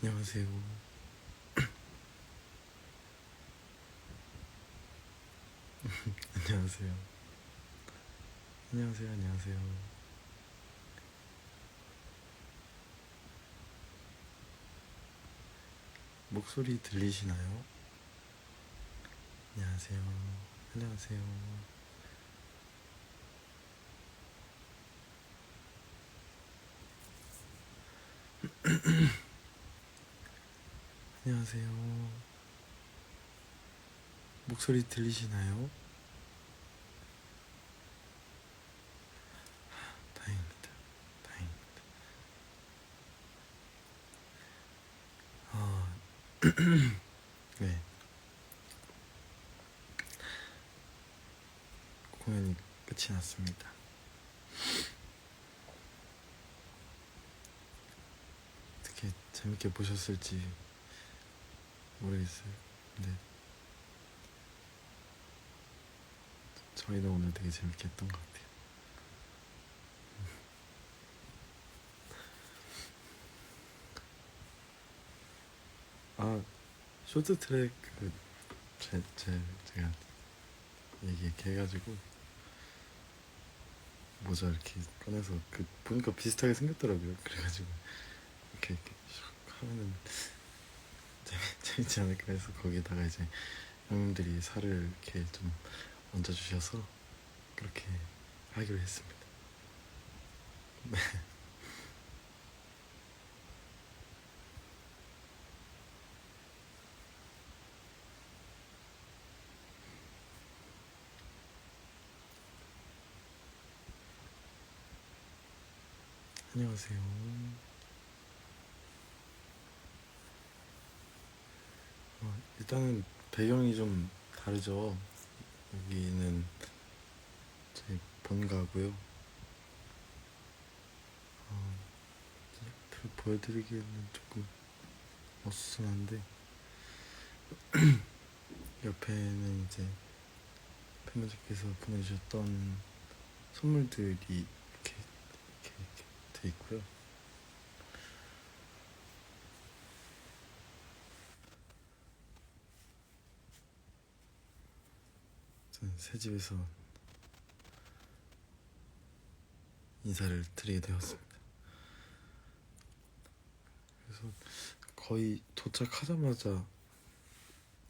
안녕하세요. 안녕하세요. 안녕하세요. 안녕하세요. 목소리 들리시나요? 안녕하세요. 안녕하세요. 안녕하세요. 목소리 들리시나요? 다행입니다. 다행입니다. 아, 네. 공연이 끝이 났습니다. 어떻게 재밌게 보셨을지 모르겠어요. 근데 저희는 오늘 되게 재밌게 했던 것 같아요. 아, 쇼트트랙 제가 얘기 해가지고 모자 이렇게 꺼내서 보니까 비슷하게 생겼더라고요. 그래가지고 이렇게 슉 하면은 재밌지 않을까 해서 거기에다가 이제 형님들이 살을 이렇게 좀 얹어주셔서 그렇게 하기로 했습니다. 네. 안녕하세요. 일단은 배경이 좀 다르죠. 여기는 제 본가고요. 보여드리기에는 조금 어수선한데 옆에는 이제 팬분들께서 보내주셨던 선물들이 이렇게 돼 있고요. 저는 새 집에서 인사를 드리게 되었습니다. 그래서 거의 도착하자마자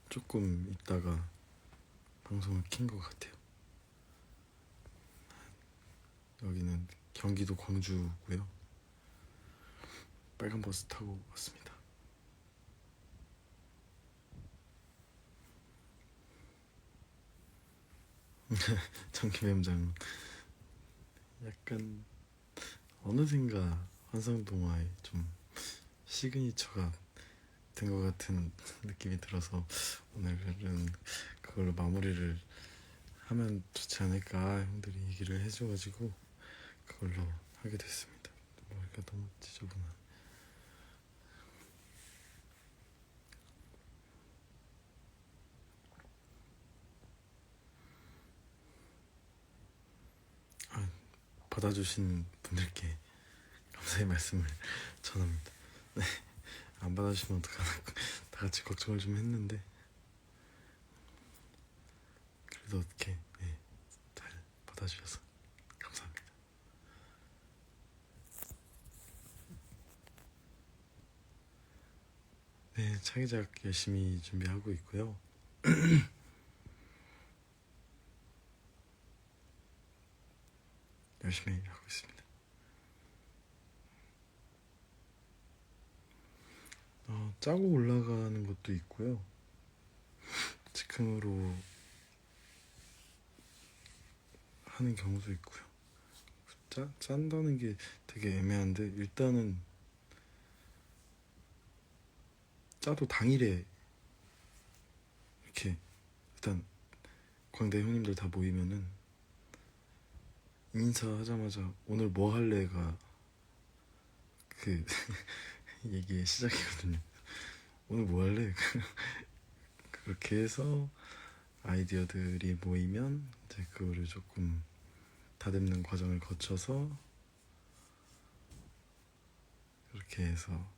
조금 있다가 방송을 킨 것 같아요. 여기는 경기도 광주고요. 빨간 버스 타고 왔습니다. 전기매장은 약간 어느샌가 환상동화의 좀 시그니처가 된 것 같은 느낌이 들어서 오늘은 그걸로 마무리를 하면 좋지 않을까 형들이 얘기를 해줘가지고 그걸로 하게 됐습니다. 머리가 너무 지저분한. 받아주신 분들께 감사의 말씀을 전합니다. 네, 안 받아주시면 어떡하나 다 같이 걱정을 좀 했는데 그래도 어떻게 잘 받아주셔서 감사합니다. 네, 차기작 열심히 준비하고 있고요. 열심히 하고 있습니다. 짜고 올라가는 것도 있고요. 즉흥으로 하는 경우도 있고요. 짠다는 게 되게 애매한데 일단은 짜도 당일에 이렇게 일단 광대 형님들 다 모이면은 인사하자마자 오늘 뭐 할래가 그 얘기의 시작이거든요. 오늘 뭐 할래? 그렇게 해서 아이디어들이 모이면 이제 그거를 조금 다듬는 과정을 거쳐서 그렇게 해서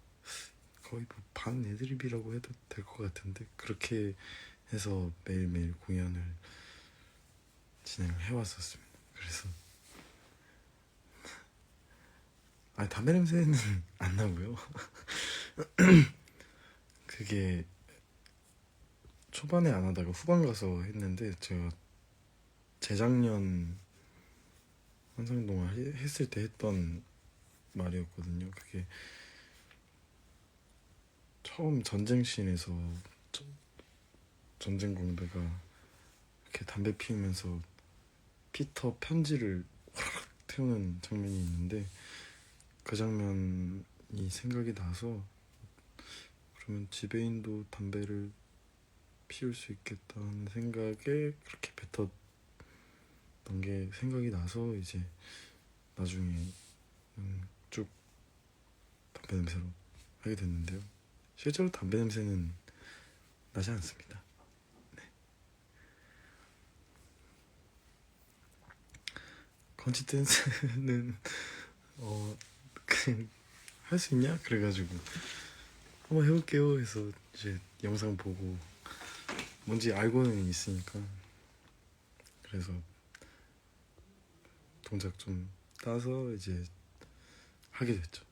거의 뭐 반 애드립이라고 해도 될 것 같은데 그렇게 해서 매일매일 공연을 진행을 해왔었습니다. 그래서 담배 냄새는 안 나고요. 그게 초반에 안 하다가 후반 가서 했는데 제가 재작년 환상동화 했을 때 했던 말이었거든요. 그게 처음 전쟁씬에서 전쟁 공대가 이렇게 담배 피우면서 피터 편지를 확 태우는 장면이 있는데 그 장면이 생각이 나서 그러면 지배인도 담배를 피울 수 있겠다는 생각에 그렇게 뱉었던 게 생각이 나서 이제 나중에 쭉 담배 냄새로 하게 됐는데요. 실제로 담배 냄새는 나지 않습니다. 네. 건치 댄스는 그냥 할 수 있냐? 그래가지고 한번 해볼게요 해서 이제 영상 보고 뭔지 알고는 있으니까 그래서 동작 좀 따서 이제 하게 됐죠.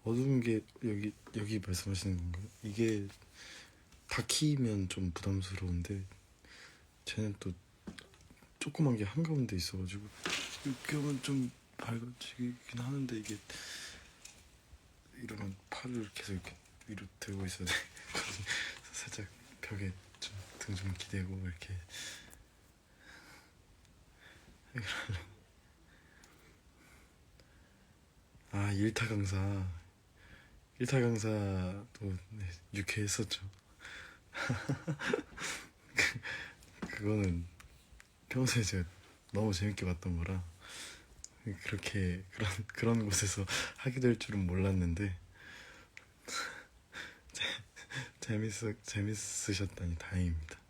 어두운 게 여기 말씀하시는 건가요? 이게 다키면 좀 부담스러운데 쟤는 또 조그만 게 한가운데 있어가지고 이렇게 하면 좀 밝아지긴 하는데 이게 이러면 팔을 계속 이렇게 위로 들고 있어야 돼. 살짝 벽에 좀 등 좀 기대고 이렇게 일타 강사도 네, 유쾌했었죠. 그거는 평소에 제가 너무 재밌게 봤던 거라 그렇게 그런 곳에서 하게 될 줄은 몰랐는데 재밌으셨다니 다행입니다.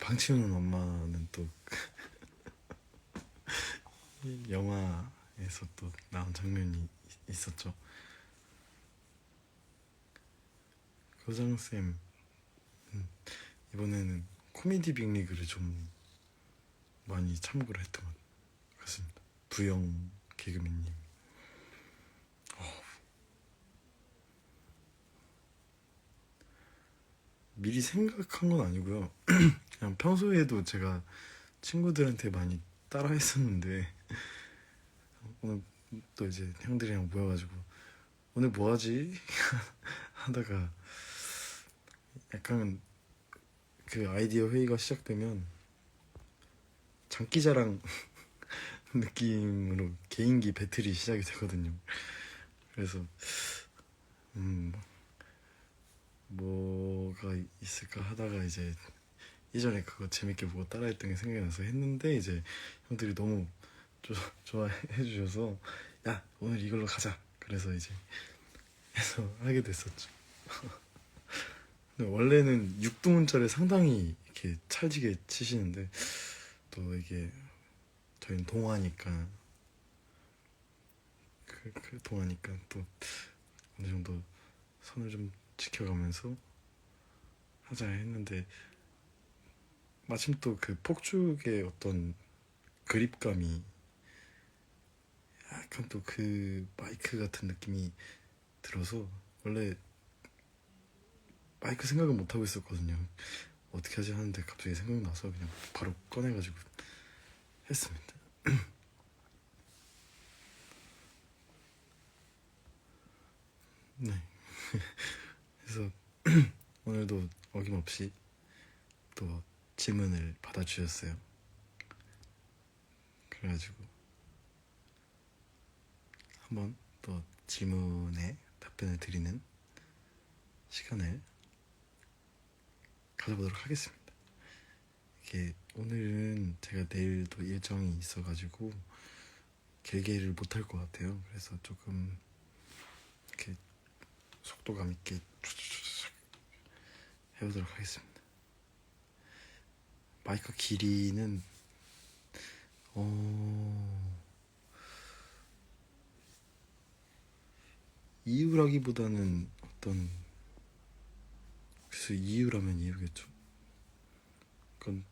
방치우는 엄마는 또 영화에서 또 나온 장면이 있었죠. 교장쌤 이번에는 코미디 빅리그를 좀 많이 참고를 했던 것 같습니다. 부영 개그맨님 미리 생각한 건 아니고요. 그냥 평소에도 제가 친구들한테 많이 따라 했었는데 오늘 또 이제 형들이랑 모여가지고 오늘 뭐하지? 하다가 약간 그 아이디어 회의가 시작되면 장기자랑 느낌으로 개인기 배틀이 시작이 되거든요. 그래서 뭐가 있을까 하다가 이제 예전에 그거 재밌게 보고 따라했던 게 생각이 나서 했는데 이제 형들이 너무 좋아해 주셔서 야 오늘 이걸로 가자 그래서 이제 해서 하게 됐었죠. 원래는 육두문자를 상당히 이렇게 찰지게 치시는데 또 이게 저희는 동화니까 그 동화니까 또 어느 정도 선을 좀 지켜가면서 하자 했는데 마침 또 그 폭죽의 어떤 그립감이 약간 또 그 마이크 같은 느낌이 들어서 원래 마이크 생각을 못 하고 있었거든요. 어떻게 하지 하는데 갑자기 생각나서 그냥 바로 꺼내가지고 했습니다. 네. 그래서 오늘도 어김없이 또 질문을 받아주셨어요. 그래가지고 한번 또 질문에 답변을 드리는 시간을 가져보도록 하겠습니다. 이게 오늘은 제가 내일도 일정이 있어가지고 길게를 못할 것 같아요. 그래서 조금 이렇게 속도감 있게 해보도록 하겠습니다. 마이크 길이는 이유라기보다는 어떤, 글쎄 이유라면 이유겠죠. 그건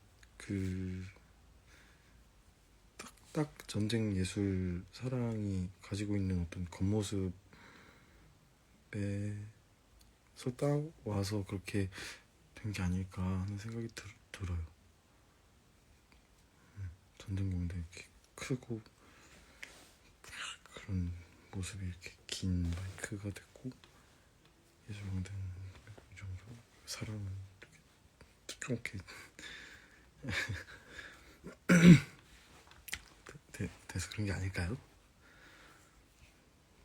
딱 전쟁 예술 사랑이 가지고 있는 어떤 겉모습에서 딱 와서 그렇게 된 게 아닐까 하는 생각이 들어요. 전쟁공대 이렇게 크고 그런 모습이 이렇게 긴 마이크가 됐고, 예술공대는 이 정도 사랑은 이렇게 돼서 그런 게 아닐까요?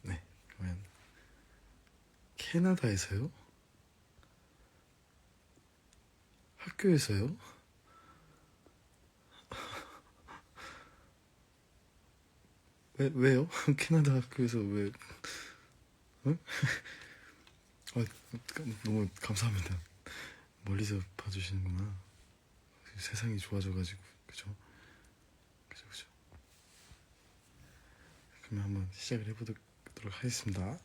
네, 그러면 캐나다에서요? 학교에서요? 왜요? 캐나다 학교에서 왜? 응? 너무 감사합니다. 멀리서 봐주시는구나. 세상이 좋아져가지고, 그죠? 그죠. 그러면 한번 시작을 해보도록 하겠습니다.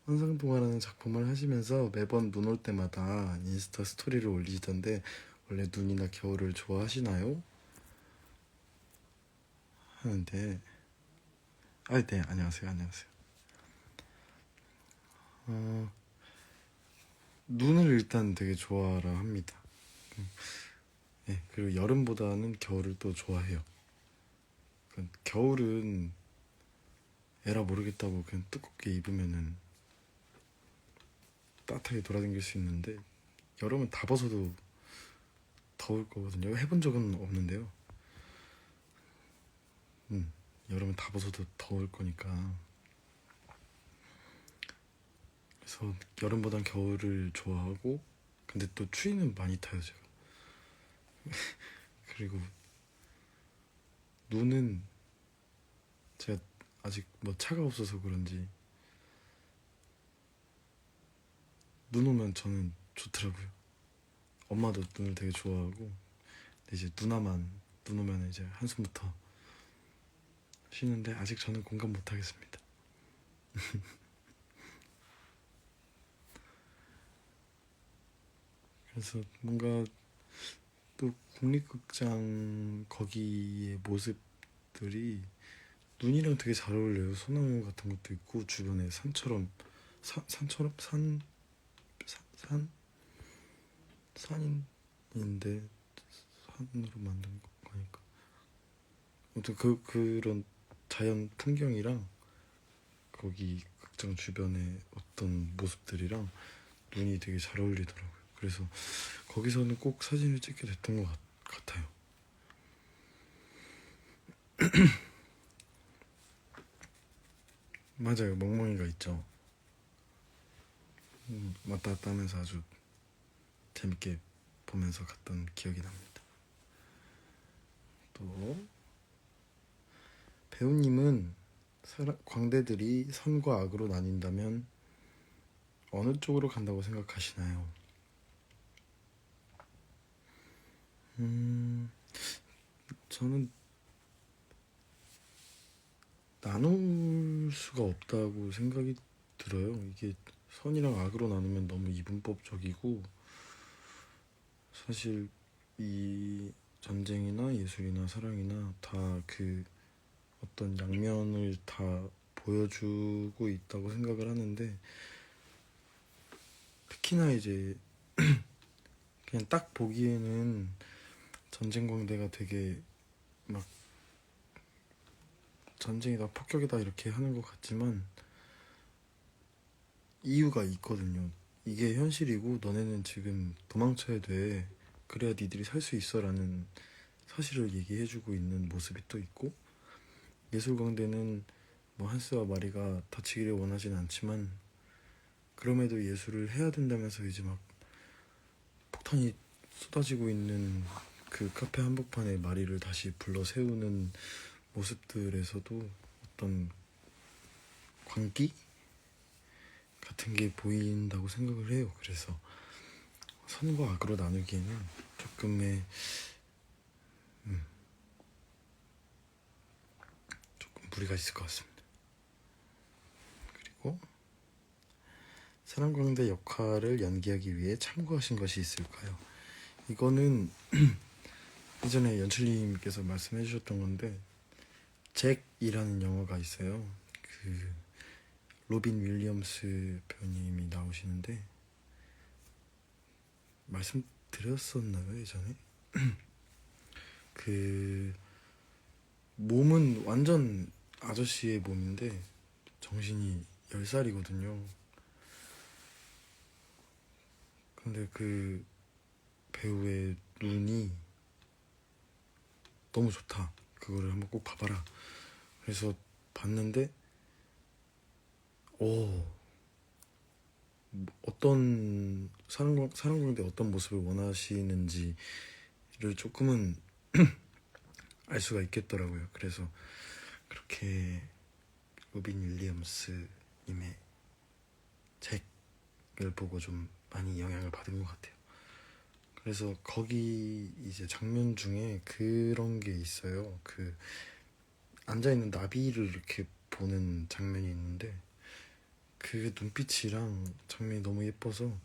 환상동화라는 작품을 하시면서 매번 눈 올 때마다 인스타 스토리를 올리시던데 원래 눈이나 겨울을 좋아하시나요? 하는데, 네, 안녕하세요. 눈을 일단 되게 좋아라 합니다. 네, 그리고 여름보다는 겨울을 또 좋아해요. 겨울은 에라 모르겠다고 그냥 두껍게 입으면은 따뜻하게 돌아다닐 수 있는데, 여름은 다 벗어도 더울 거거든요. 해본 적은 없는데요. 여름은 다 벗어도 더울 거니까. 그래서 여름보단 겨울을 좋아하고, 근데 또 추위는 많이 타요 제가. 그리고 눈은 제가 아직 뭐 차가 없어서 그런지 눈 오면 저는 좋더라고요. 엄마도 눈을 되게 좋아하고, 근데 이제 누나만 눈 오면 이제 한숨부터 쉬는데 아직 저는 공감 못 하겠습니다. 그래서 뭔가 또 국립극장 거기의 모습들이 눈이랑 되게 잘 어울려요. 소나무 같은 것도 있고 주변에 산처럼 산처럼 산 산인데 산으로 만든 거니까 아무튼 그런 자연 풍경이랑 거기 극장 주변의 어떤 모습들이랑 눈이 되게 잘 어울리더라고요. 그래서 거기서는 꼭 사진을 찍게 됐던 것 같아요. 맞아요. 멍멍이가 있죠. 왔다 갔다 하면서 아주 재밌게 보면서 갔던 기억이 납니다. 또 배우님은 광대들이 선과 악으로 나뉜다면 어느 쪽으로 간다고 생각하시나요? 저는 나눌 수가 없다고 생각이 들어요. 이게 선이랑 악으로 나누면 너무 이분법적이고, 사실 이 전쟁이나 예술이나 사랑이나 다 그 어떤 양면을 다 보여주고 있다고 생각을 하는데, 특히나 이제 그냥 딱 보기에는 전쟁광대가 되게 막 전쟁이다 폭격이다 이렇게 하는 것 같지만 이유가 있거든요. 이게 현실이고 너네는 지금 도망쳐야 돼. 그래야 니들이 살 수 있어 라는 사실을 얘기해주고 있는 모습이 또 있고, 예술광대는 뭐 한스와 마리가 다치기를 원하진 않지만 그럼에도 예술을 해야 된다면서 이제 막 폭탄이 쏟아지고 있는 그 카페 한복판에 마리를 다시 불러 세우는 모습들에서도 어떤 광기 같은 게 보인다고 생각을 해요. 그래서 선과 악으로 나누기에는 조금의 조금 무리가 있을 것 같습니다. 그리고 사랑광대 역할을 연기하기 위해 참고하신 것이 있을까요? 이거는 예전에 연출님께서 말씀해 주셨던 건데, 잭이라는 영화가 있어요. 그 로빈 윌리엄스 배우님이 나오시는데, 말씀드렸었나요 예전에? 그 몸은 완전 아저씨의 몸인데 정신이 10살이거든요. 근데 그 배우의 눈이 너무 좋다. 그거를 한번 꼭 봐봐라. 그래서 봤는데 어떤 사랑광대 어떤 모습을 원하시는지를 조금은 알 수가 있겠더라고요. 그래서 그렇게 로빈 윌리엄스님의 잭을 보고 좀 많이 영향을 받은 것 같아요. 그래서 거기 이제 장면 중에 그런 게 있어요. 그 앉아있는 나비를 이렇게 보는 장면이 있는데, 그 눈빛이랑 장면이 너무 예뻐서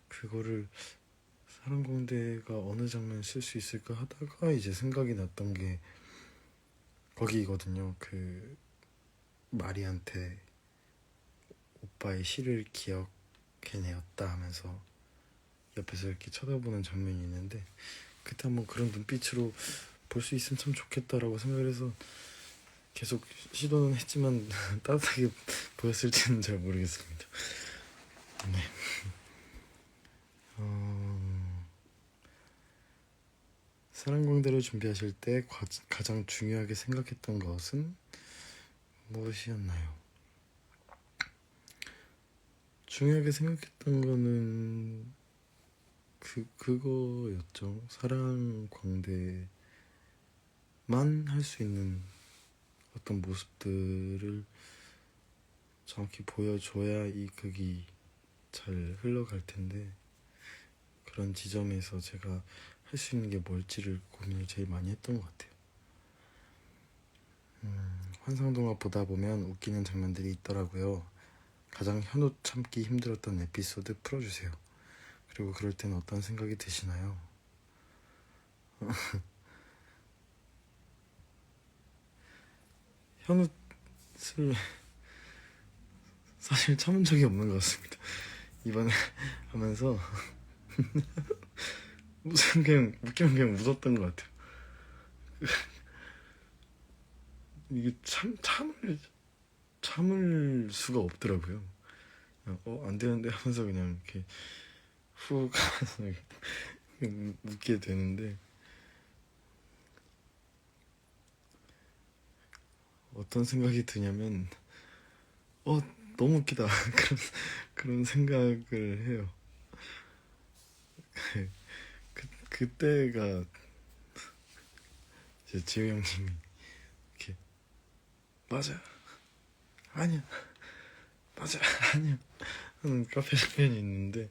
그거를 사랑공대가 어느 장면 쓸 수 있을까 하다가 이제 생각이 났던 게 거기거든요. 그 마리한테 오빠의 시를 기억해내었다 하면서 옆에서 이렇게 쳐다보는 장면이 있는데, 그때 한번 그런 눈빛으로 볼 수 있으면 참 좋겠다라고 생각을 해서 계속 시도는 했지만 따뜻하게 보였을지는 잘 모르겠습니다. 네. 사랑광대를 준비하실 때 가장 중요하게 생각했던 것은 무엇이었나요? 중요하게 생각했던 거는 그거였죠. 사랑광대만 할 수 있는 어떤 모습들을 정확히 보여줘야 이 극이 잘 흘러갈 텐데, 그런 지점에서 제가 할 수 있는 게 뭘지를 고민을 제일 많이 했던 것 같아요. 환상동화 보다 보면 웃기는 장면들이 있더라고요. 가장 현우 참기 힘들었던 에피소드 풀어주세요. 그리고 그럴 때는 어떤 생각이 드시나요? 현우를 사실 참은 적이 없는 것 같습니다. 이번에 하면서 무슨 그냥 웃기면 그냥 웃었던 것 같아요. 이게 참을 수가 없더라고요. 안 되는데 하면서 그냥 이렇게 훅 하면서 웃게 되는데, 어떤 생각이 드냐면 너무 웃기다 그런 생각을 해요. 그때가 이제 지호 형님이 이렇게 맞아 아니야 맞아 아니야 하는 카페 장면이 있는데,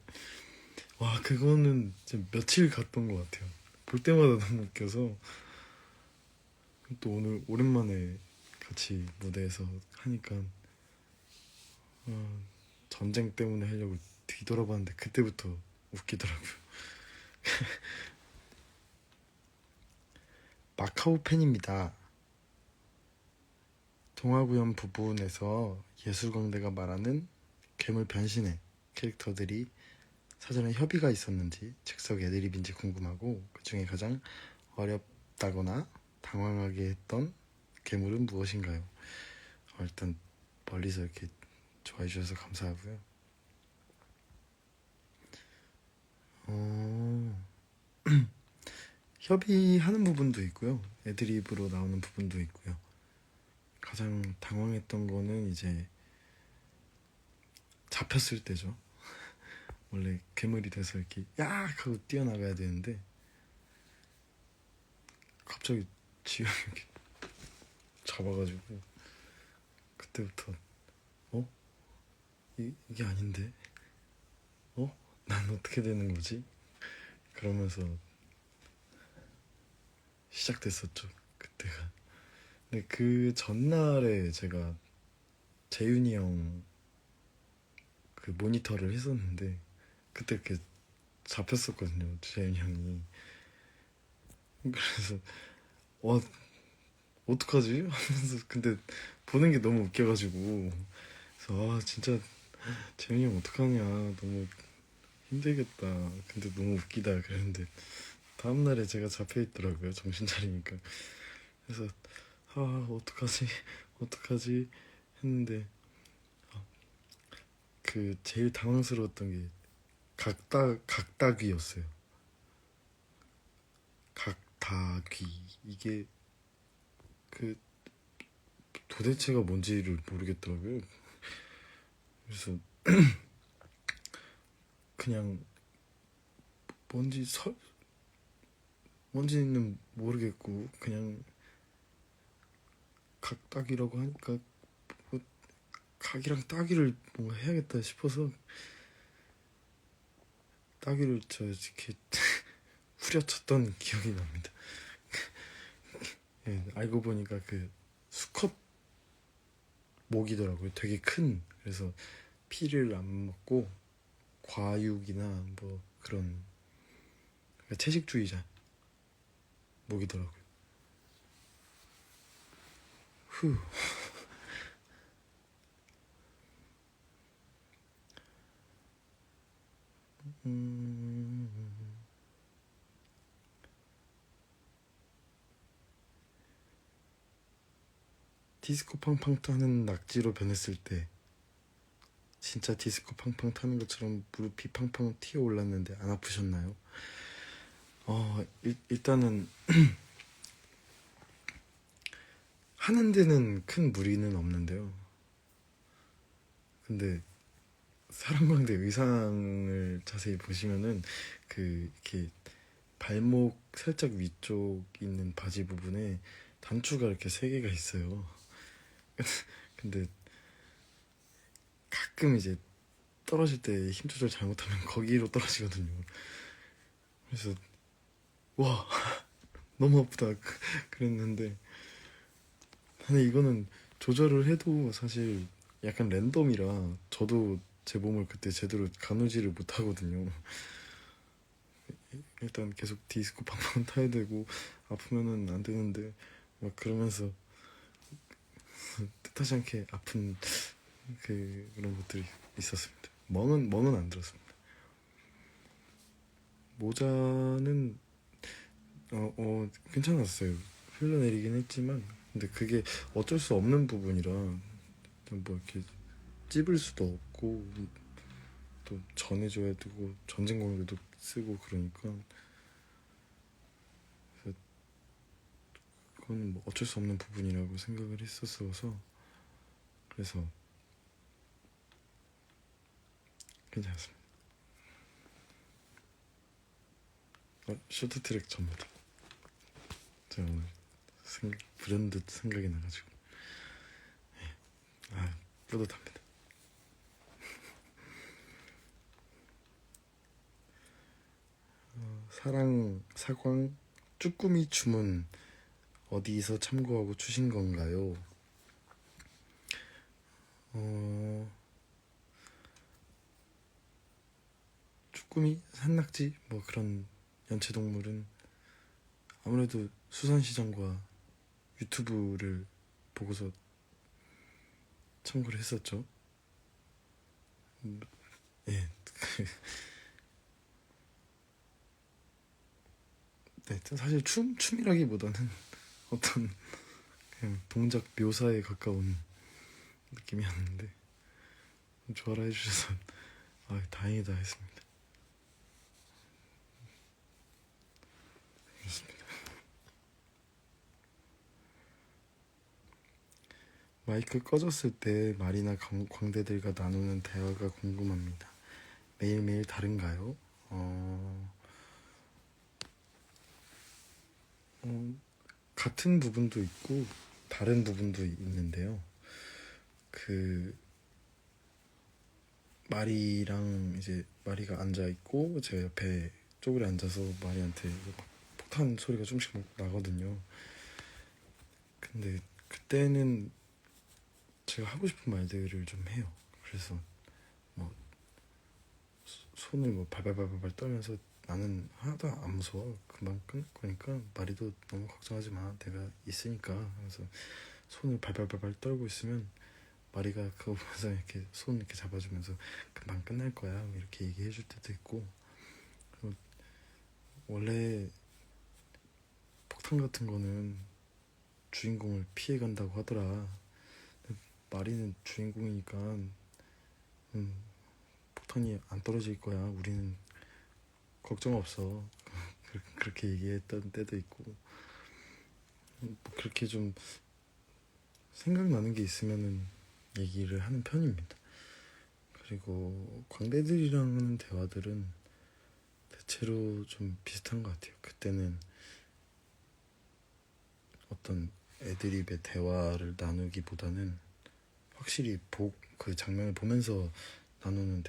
와 그거는 진짜 며칠 갔던 것 같아요. 볼 때마다 너무 웃겨서, 또 오늘 오랜만에 같이 무대에서 하니까 전쟁 때문에 하려고 뒤돌아봤는데 그때부터 웃기더라고요. 마카오 팬입니다. 동화구연 부분에서 예술광대가 말하는 괴물 변신의 캐릭터들이 사전에 협의가 있었는지, 즉석 애드립인지 궁금하고, 그 중에 가장 어렵다거나 당황하게 했던 괴물은 무엇인가요? 일단 멀리서 이렇게 좋아해 주셔서 감사하고요. 협의하는 부분도 있고요, 애드립으로 나오는 부분도 있고요. 가장 당황했던 거는 이제 잡혔을 때죠. 원래 괴물이 돼서 이렇게 야 하고 뛰어나가야 되는데 갑자기 지영이 이렇게 잡아가지고, 그때부터 어? 이게 아닌데? 어? 난 어떻게 되는 거지? 그러면서 시작됐었죠, 그때가. 근데 그 전날에 제가 재윤이 형 그 모니터를 했었는데 그때 이렇게 잡혔었거든요, 재윤이 형이. 그래서 와 어떡하지? 하면서 근데 보는 게 너무 웃겨가지고 그래서 아 진짜 재윤이 형 어떡하냐, 너무 힘들겠다. 근데 너무 웃기다 그랬는데 다음날에 제가 잡혀있더라고요, 정신 차리니까. 그래서 아 어떡하지 어떡하지 했는데 그 제일 당황스러웠던 게 각다귀였어요. 각다귀. 이게 그 도대체가 뭔지를 모르겠더라고요. 그래서 그냥 뭔지 뭔지는 모르겠고 그냥 각닭이라고 하니까 뭐 각이랑 따기를 뭔가 해야겠다 싶어서 따기를 저 이렇게 후려쳤던 기억이 납니다. 예, 알고 보니까 그 수컷 목이더라고요. 되게 큰. 그래서 피를 안 먹고 과육이나 뭐 그런, 그러니까 채식주의자 목이더라고요. 후. 음, 디스코 팡팡 타는 낙지로 변했을 때 진짜 디스코 팡팡 타는 것처럼 무릎이 팡팡 튀어 올랐는데 안 아프셨나요? 일단은 하는 데는 큰 무리는 없는데요. 근데 사랑방대 의상을 자세히 보시면은 그 이렇게 발목 살짝 위쪽 있는 바지 부분에 단추가 이렇게 세 개가 있어요. 근데 가끔 이제 떨어질 때 힘 조절 잘못하면 거기로 떨어지거든요. 그래서 와 너무 아프다 그랬는데, 근데 이거는 조절을 해도 사실 약간 랜덤이라 저도 제 몸을 그때 제대로 가누지를 못하거든요. 일단 계속 디스코 팡팡 타야 되고 아프면은 안 되는데 막 그러면서 뜻하지 않게 아픈 그런 것들이 있었습니다. 멍은 안 들었습니다. 모자는 괜찮았어요. 흘러내리긴 했지만 근데 그게 어쩔 수 없는 부분이라 뭐 이렇게 찝을 수도 없고 또 전해줘야 되고 전쟁 공유도 쓰고 그러니까 그건 뭐 어쩔 수 없는 부분이라고 생각을 했었어서 그래서 괜찮았습니다. 쇼트트랙 전부터 제가 오늘 불현듯 생각이 나가지고 뿌듯합니다. 사랑 사광 쭈꾸미 춤은 어디서 참고하고 추신 건가요? 쭈꾸미, 산낙지 뭐 그런 연체동물은 아무래도 수산시장과 유튜브를 보고서 참고를 했었죠. 예. 네, 사실 춤이라기보다는 어떤 그냥 동작 묘사에 가까운 느낌이었는데 좋아라 해주셔서 다행이다 했습니다. 그렇습니다. 마이크 꺼졌을 때 말이나 광대들과 나누는 대화가 궁금합니다. 매일매일 다른가요? 같은 부분도 있고 다른 부분도 있는데요. 그 마리랑 이제 마리가 앉아 있고 제가 옆에 쪼그려 앉아서 마리한테 막 폭탄 소리가 좀씩 막 나거든요. 근데 그때는 제가 하고 싶은 말들을 좀 해요. 그래서 뭐 손을 뭐 발발발발 떨면서 나는 하나도 안 무서워. 금방 끝날 거니까 마리도 너무 걱정하지 마. 내가 있으니까. 그래서 손을 발발발발 떨고 있으면 마리가 그거 보면서 이렇게 손 이렇게 잡아주면서 금방 끝날 거야. 이렇게 얘기해 줄 때도 있고. 그리고 원래 폭탄 같은 거는 주인공을 피해 간다고 하더라. 마리는 주인공이니까 폭탄이 안 떨어질 거야. 우리는 걱정 없어. 그렇게 얘기했던 때도 있고 뭐 그렇게 좀 생각나는 게 있으면은 얘기를 하는 편입니다. 그리고 광대들이랑 하는 대화들은 대체로 좀 비슷한 것 같아요. 그때는 어떤 애드립의 대화를 나누기보다는 확실히 그 장면을 보면서 나누는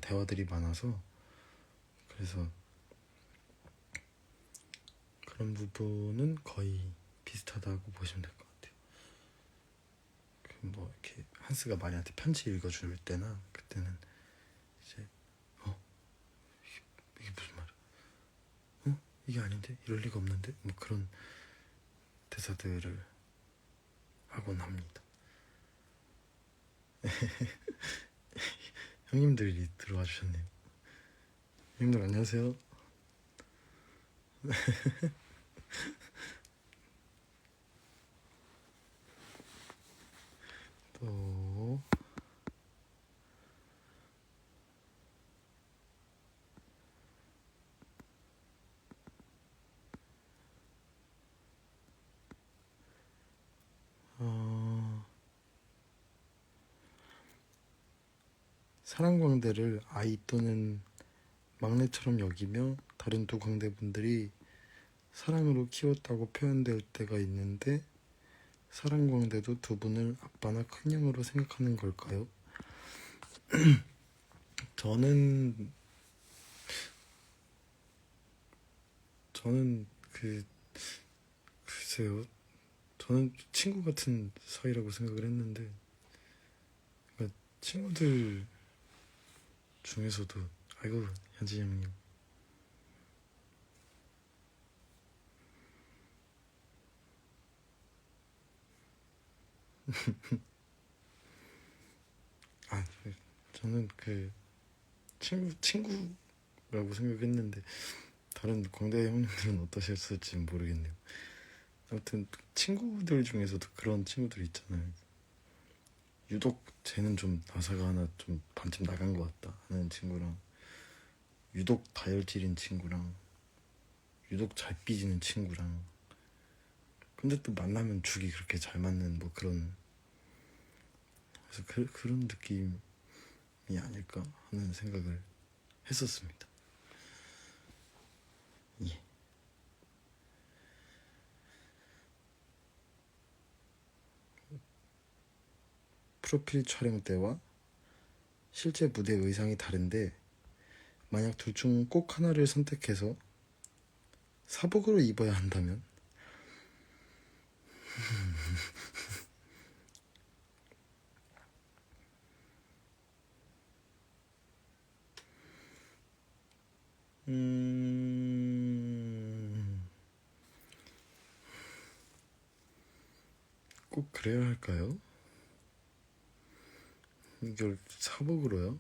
대화들이 많아서 그래서 그런 부분은 거의 비슷하다고 보시면 될 것 같아요. 뭐 이렇게 한스가 마리한테 편지 읽어줄 때나 그때는 이제 이게 무슨 말이야? 이게 아닌데? 이럴 리가 없는데? 뭐 그런 대사들을 하곤 합니다. 형님들이 들어와 주셨네요. 형님들 안녕하세요. 또 사랑광대를 아이 또는 막내처럼 여기며 다른 두 광대분들이 사랑으로 키웠다고 표현될 때가 있는데 사랑광대도 두 분을 아빠나 큰형으로 생각하는 걸까요? 저는 글쎄요. 저는 친구 같은 사이라고 생각을 했는데 그러니까 친구들 중에서도 아이고 현진이 형님 저는 그 친구라고 생각했는데 다른 광대 형님들은 어떠셨을지 모르겠네요. 아무튼 친구들 중에서도 그런 친구들 있잖아요. 유독 쟤는 좀 나사가 하나 좀 반쯤 나간 것 같다 하는 친구랑 유독 다혈질인 친구랑 유독 잘 삐지는 친구랑 근데 또 만나면 죽이 그렇게 잘 맞는 뭐 그런 그래서 그런 느낌이 아닐까 하는 생각을 했었습니다. 예. 프로필 촬영 때와 실제 무대 의상이 다른데 만약 둘 중 꼭 하나를 선택해서 사복으로 입어야 한다면 꼭 그래야 할까요? 이걸 사복으로요?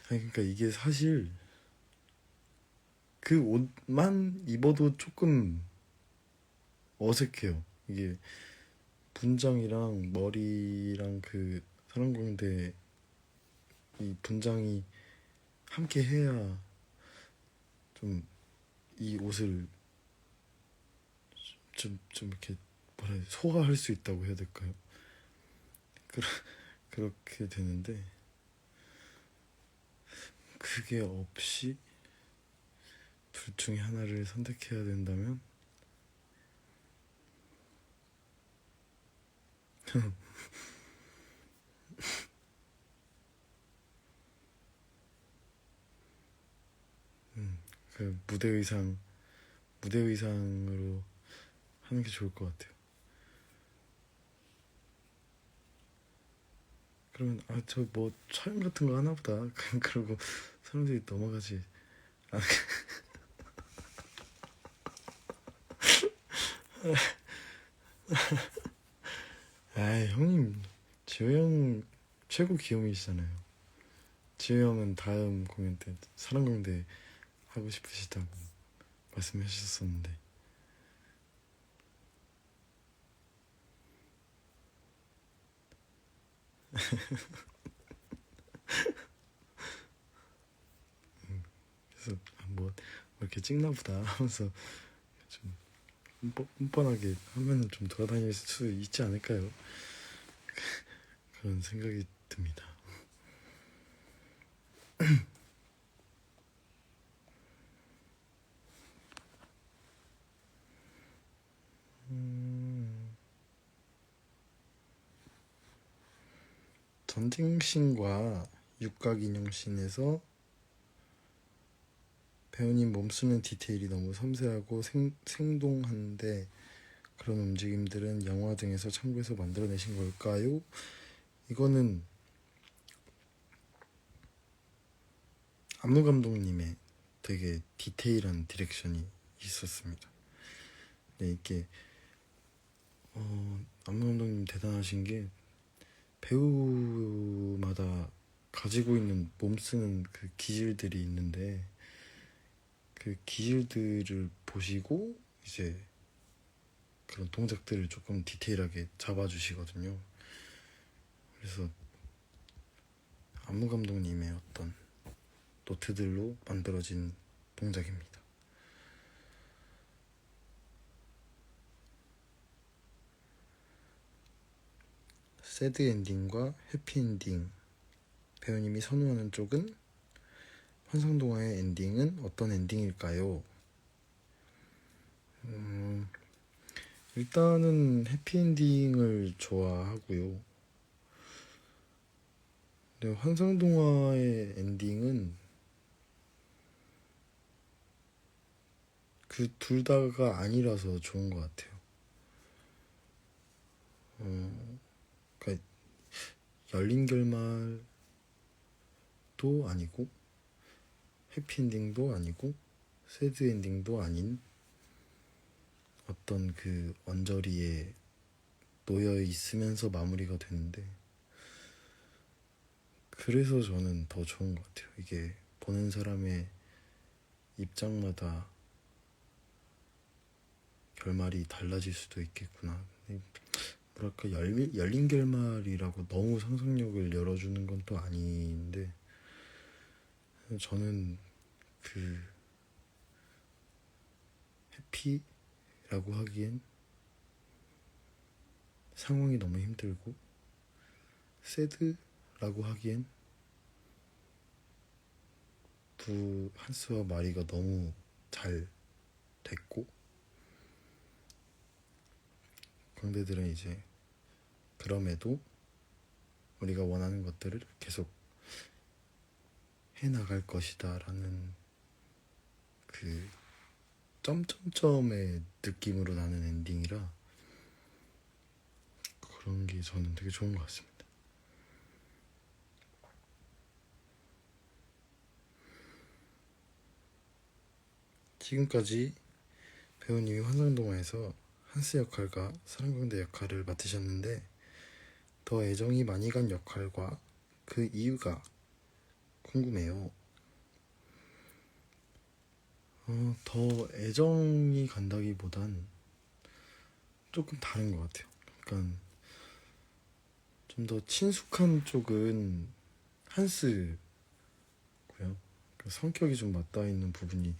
아니 그러니까 이게 사실 그 옷만 입어도 조금 어색해요. 이게 분장이랑 머리랑 그 사랑광대 이 분장이 함께 해야 좀 이 옷을 좀 이렇게 뭐라 해야 소화할 수 있다고 해야 될까요? 그렇게 되는데 그게 없이 둘 중에 하나를 선택해야 된다면 그 무대 의상으로 하는 게 좋을 것 같아요. 그러면 저 뭐 촬영 같은 거 하나 보다 그러고 사람들이 넘어가지. 아, 형님 지호 형 최고 귀요미시잖아요. 지호 형은 다음 공연 때 사랑공대 하고 싶으시다고 말씀하셨었는데. 그래서 뭐 이렇게 찍나 보다 하면서 좀 뻔뻔하게 하면은 좀 돌아다닐 수 있지 않을까요? 그런 생각이 듭니다. 전쟁신과 육각인형신에서 배우님 몸쓰는 디테일이 너무 섬세하고 생동한데 그런 움직임들은 영화 등에서 참고해서 만들어내신 걸까요? 이거는 안무 감독님의 되게 디테일한 디렉션이 있었습니다. 네, 이게 안무 감독님 대단하신 게 배우마다 가지고 있는 몸쓰는 그 기질들이 있는데 그 기질들을 보시고 이제 그런 동작들을 조금 디테일하게 잡아주시거든요. 그래서 안무 감독님의 어떤 노트들로 만들어진 동작입니다. 새드 엔딩과 해피 엔딩 배우님이 선호하는 쪽은 환상동화의 엔딩은 어떤 엔딩일까요? 일단은 해피엔딩을 좋아하고요. 근데 환상동화의 엔딩은 그 둘 다가 아니라서 좋은 것 같아요. 그러니까 열린 결말도 아니고 해피엔딩도 아니고 새드엔딩도 아닌 어떤 그 언저리에 놓여 있으면서 마무리가 되는데 그래서 저는 더 좋은 것 같아요. 이게 보는 사람의 입장마다 결말이 달라질 수도 있겠구나. 뭐랄까 열린 결말이라고 너무 상상력을 열어주는 건 또 아닌데 저는 그 해피라고 하기엔 상황이 너무 힘들고 새드라고 하기엔 한스와 마리가 너무 잘 됐고 광대들은 이제 그럼에도 우리가 원하는 것들을 계속 해나갈 것이다 라는 그 점점점의 느낌으로 나는 엔딩이라 그런 게 저는 되게 좋은 것 같습니다. 지금까지 배우님이 환상동화에서 한스 역할과 사랑광대 역할을 맡으셨는데 더 애정이 많이 간 역할과 그 이유가 궁금해요. 더 애정이 간다기보단 조금 다른 것 같아요. 그러니까 좀 더 친숙한 쪽은 한스고요. 성격이 좀 맞닿아 있는 부분이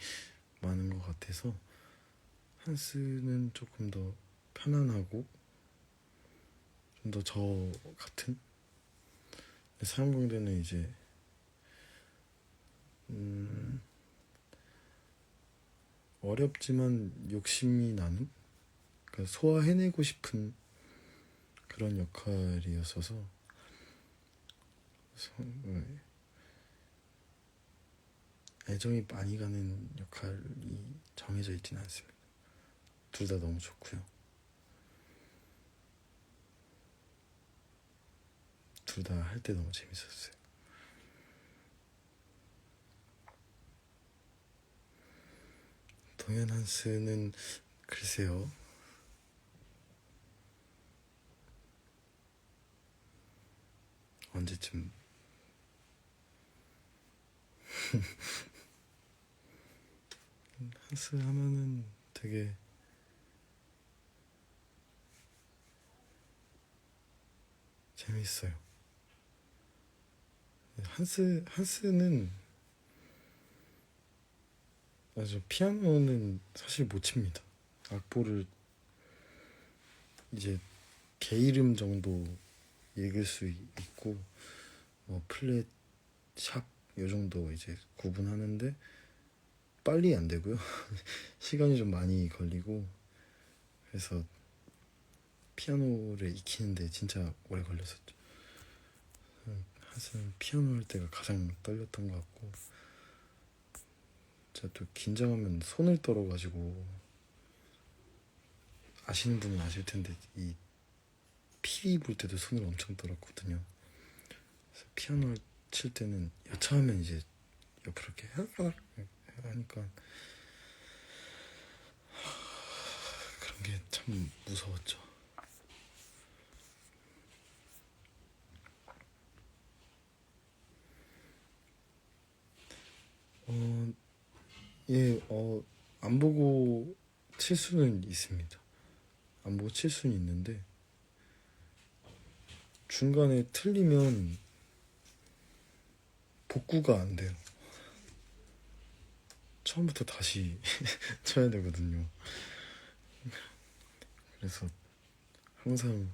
많은 것 같아서 한스는 조금 더 편안하고 좀 더 저 같은 사랑광대는 이제 어렵지만 욕심이 나는 그러니까 소화해내고 싶은 그런 역할이었어서 애정이 많이 가는 역할이 정해져 있지는 않습니다. 둘 다 너무 좋고요. 둘 다 할 때 너무 재밌었어요. 동현 한스는 글쎄요. 언제쯤 한스 하면은 되게 재밌어요. 한스는 아주 피아노는 사실 못 칩니다. 악보를 이제 개 이름 정도 읽을 수 있고 뭐 플랫, 샵 요 정도 이제 구분하는데 빨리 안 되고요. 시간이 좀 많이 걸리고 그래서 피아노를 익히는데 진짜 오래 걸렸었죠. 사실 피아노 할 때가 가장 떨렸던 것 같고 제가 또 긴장하면 손을 떨어가지고 아시는 분은 아실 텐데 이 피리 불 때도 손을 엄청 떨었거든요. 그래서 피아노 칠 때는 여차하면 이제 옆으로 이렇게 하니까 그런 게 참 무서웠죠. 예, 안 보고 칠 수는 있습니다. 안 보고 칠 수는 있는데 중간에 틀리면 복구가 안 돼요. 처음부터 다시 쳐야 되거든요. 그래서 항상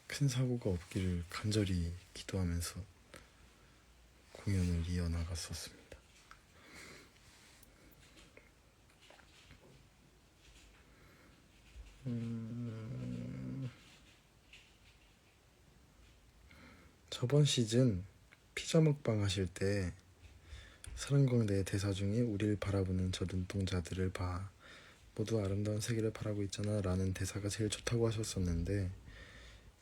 큰 사고가 없기를 간절히 기도하면서 공연을 이어나갔었습니다. 저번 시즌 피자 먹방 하실 때 사랑광대의 대사 중에 우리를 바라보는 저 눈동자들을 봐 모두 아름다운 세계를 바라고 있잖아 라는 대사가 제일 좋다고 하셨었는데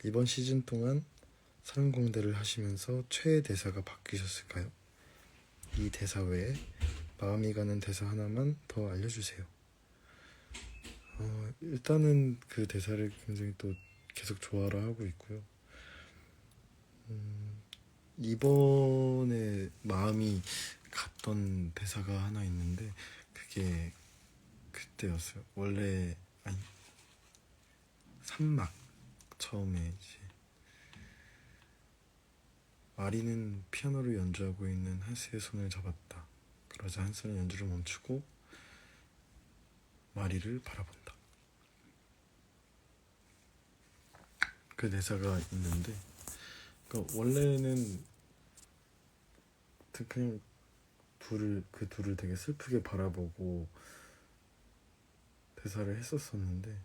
이번 시즌 동안 사랑광대를 하시면서 최애 대사가 바뀌셨을까요? 이 대사 외에 마음이 가는 대사 하나만 더 알려주세요. 일단은 그 대사를 굉장히 또 계속 좋아라 하고 있고요. 이번에 마음이 갔던 대사가 하나 있는데 그게 그때였어요. 원래 아니 산막 처음에 이제 마리는 피아노를 연주하고 있는 한스의 손을 잡았다. 그러자 한스는 연주를 멈추고 마리를 바라본다. 그 대사가 있는데 그러니까 원래는 그냥 그 둘을 되게 슬프게 바라보고 대사를 했었었는데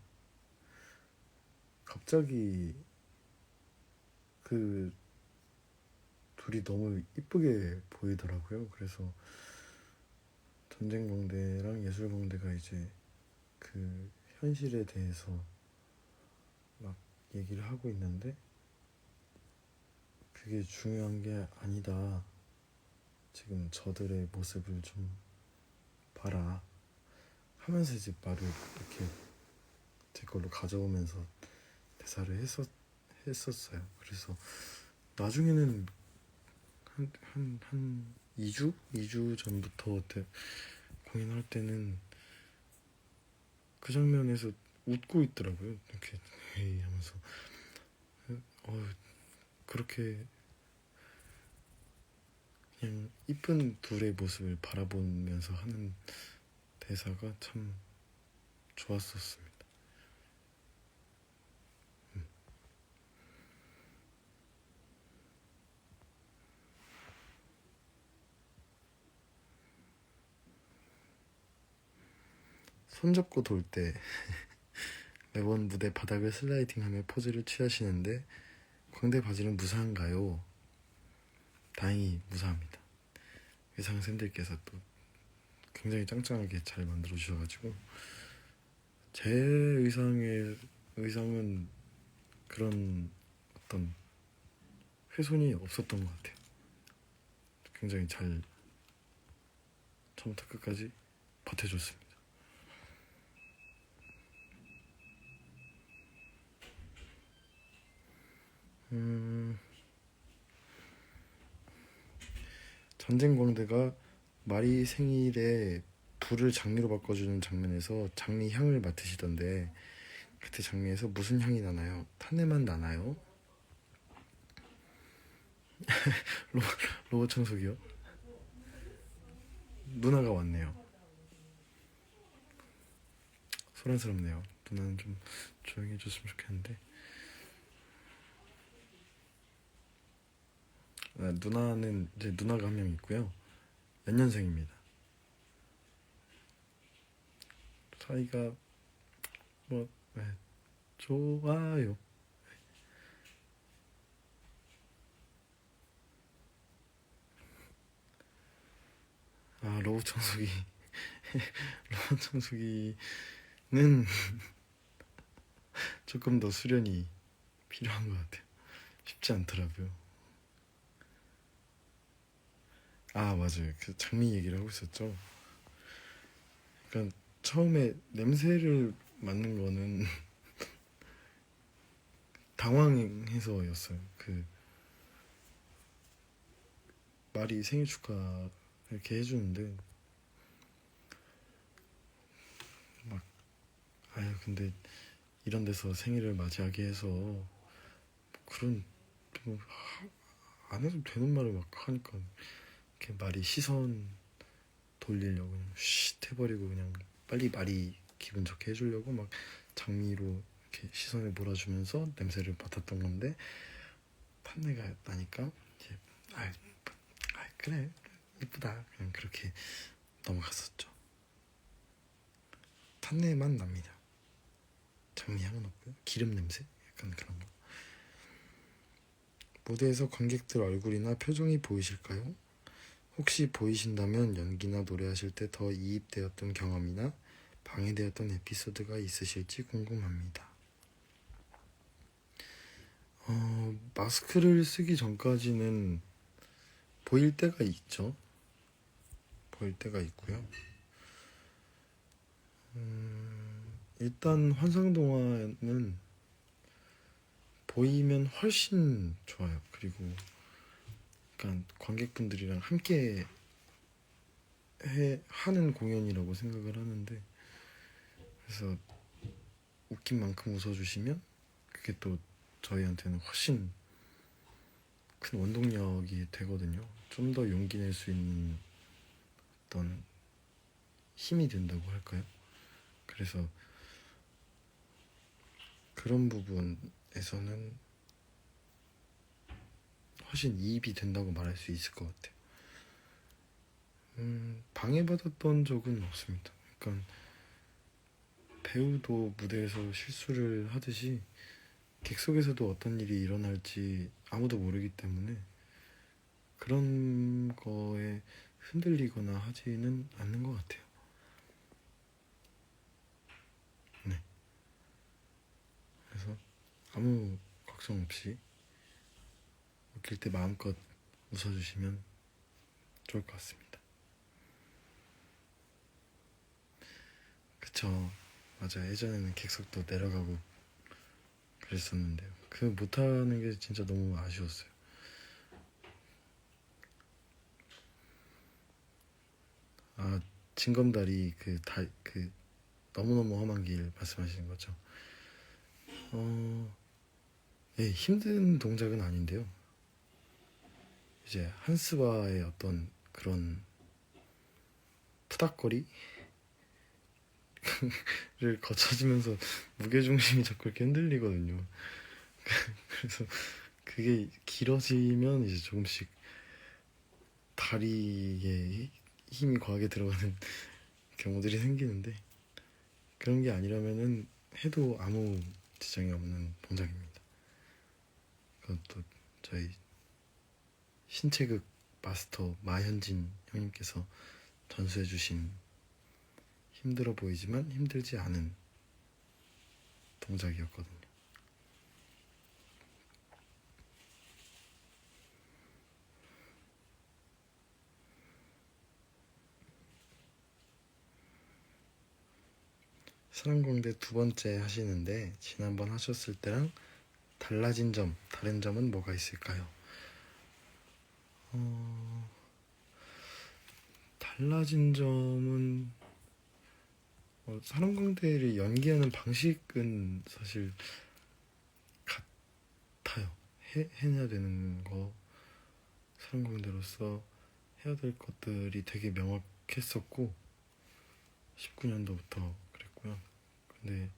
갑자기 그 둘이 너무 이쁘게 보이더라고요. 그래서 전쟁광대랑 예술광대가 이제 그 현실에 대해서 막 얘기를 하고 있는데 그게 중요한 게 아니다. 지금 저들의 모습을 좀 봐라 하면서 이제 말을 이렇게 제 걸로 가져오면서 대사를 했었어요. 그래서 나중에는 한 2주? 2주 전부터 공연할 때는 그 장면에서 웃고 있더라고요. 이렇게 헤이 하면서 그렇게 그냥 이쁜 둘의 모습을 바라보면서 하는 대사가 참 좋았었습니다. 손잡고 돌 때 매번 무대 바닥을 슬라이딩하며 포즈를 취하시는데 광대 바지는 무사한가요? 다행히 무사합니다. 의상선생님들께서 또 굉장히 짱짱하게 잘 만들어 주셔가지고 제 의상은 그런 어떤 훼손이 없었던 것 같아요. 굉장히 잘 처음부터 끝까지 버텨줬습니다. 전쟁광대가 마리 생일에 불을 장미로 바꿔주는 장면에서 장미 향을 맡으시던데 그때 장미에서 무슨 향이 나나요? 탄내만 나나요? 로봇 청소기요? 누나가 왔네요. 소란스럽네요. 누나는 좀 조용히 해줬으면 좋겠는데. 누나는 이제 누나가 한 명 있고요. 연년생입니다. 사이가 뭐 네, 좋아요. 아 로봇 청소기 로봇 청소기는 조금 더 수련이 필요한 것 같아요. 쉽지 않더라고요. 아 맞아요. 그 장미 얘기를 하고 있었죠. 그러니까 처음에 냄새를 맡는 거는 당황해서였어요. 그 말이 생일 축하 이렇게 해주는데 막 아유 근데 이런 데서 생일을 맞이하게 해서 그런 뭐안 해도 되는 말을 막 하니까 이렇게 말이 시선 돌리려고 그냥 쉿 해버리고 그냥 빨리 말이 기분 좋게 해주려고 막 장미로 이렇게 시선을 몰아주면서 냄새를 맡았던 건데 탄내가 나니까 이제 아 그래 이쁘다 그냥 그렇게 넘어갔었죠. 탄내만 납니다. 장미 향은 없고요. 기름 냄새 약간 그런 거. 무대에서 관객들 얼굴이나 표정이 보이실까요? 혹시 보이신다면 연기나 노래하실 때 더 이입되었던 경험이나 방해되었던 에피소드가 있으실지 궁금합니다. 마스크를 쓰기 전까지는 보일 때가 있죠. 보일 때가 있고요. 일단 환상동화는 보이면 훨씬 좋아요. 그리고 약간 관객분들이랑 함께 하는 공연이라고 생각을 하는데 그래서 웃긴 만큼 웃어주시면 그게 또 저희한테는 훨씬 큰 원동력이 되거든요. 좀 더 용기 낼 수 있는 어떤 힘이 된다고 할까요? 그래서 그런 부분에서는 훨씬 이입이 된다고 말할 수 있을 것 같아요. 방해받았던 적은 없습니다. 그러니까 배우도 무대에서 실수를 하듯이 객석에서도 어떤 일이 일어날지 아무도 모르기 때문에 그런 거에 흔들리거나 하지는 않는 것 같아요. 네. 그래서 아무 걱정 없이 웃길 때 마음껏 웃어주시면 좋을 것 같습니다. 그쵸. 맞아요. 예전에는 객석도 내려가고 그랬었는데요. 그 못하는 게 진짜 너무 아쉬웠어요. 아 징검다리 그 너무너무 험한 길 말씀하시는 거죠? 예, 힘든 동작은 아닌데요. 이제 한스바의 어떤 그런 푸닥거리를 거쳐지면서 무게중심이 자꾸 이렇게 흔들리거든요. 그래서 그게 길어지면 이제 조금씩 다리에 힘이 과하게 들어가는 경우들이 생기는데 그런 게 아니라면은 해도 아무 지장이 없는 동작입니다. 그것도 저희 신체극 마스터 마현진 형님께서 전수해주신 힘들어 보이지만 힘들지 않은 동작이었거든요. 사랑공대 두 번째 하시는데 지난번 하셨을 때랑 달라진 점, 다른 점은 뭐가 있을까요? 달라진 점은 사랑공대를 연기하는 방식은 사실 같아요. 해내야 되는 거, 사랑공대로서 해야 될 것들이 되게 명확했었고 19년도부터 그랬고요. 근데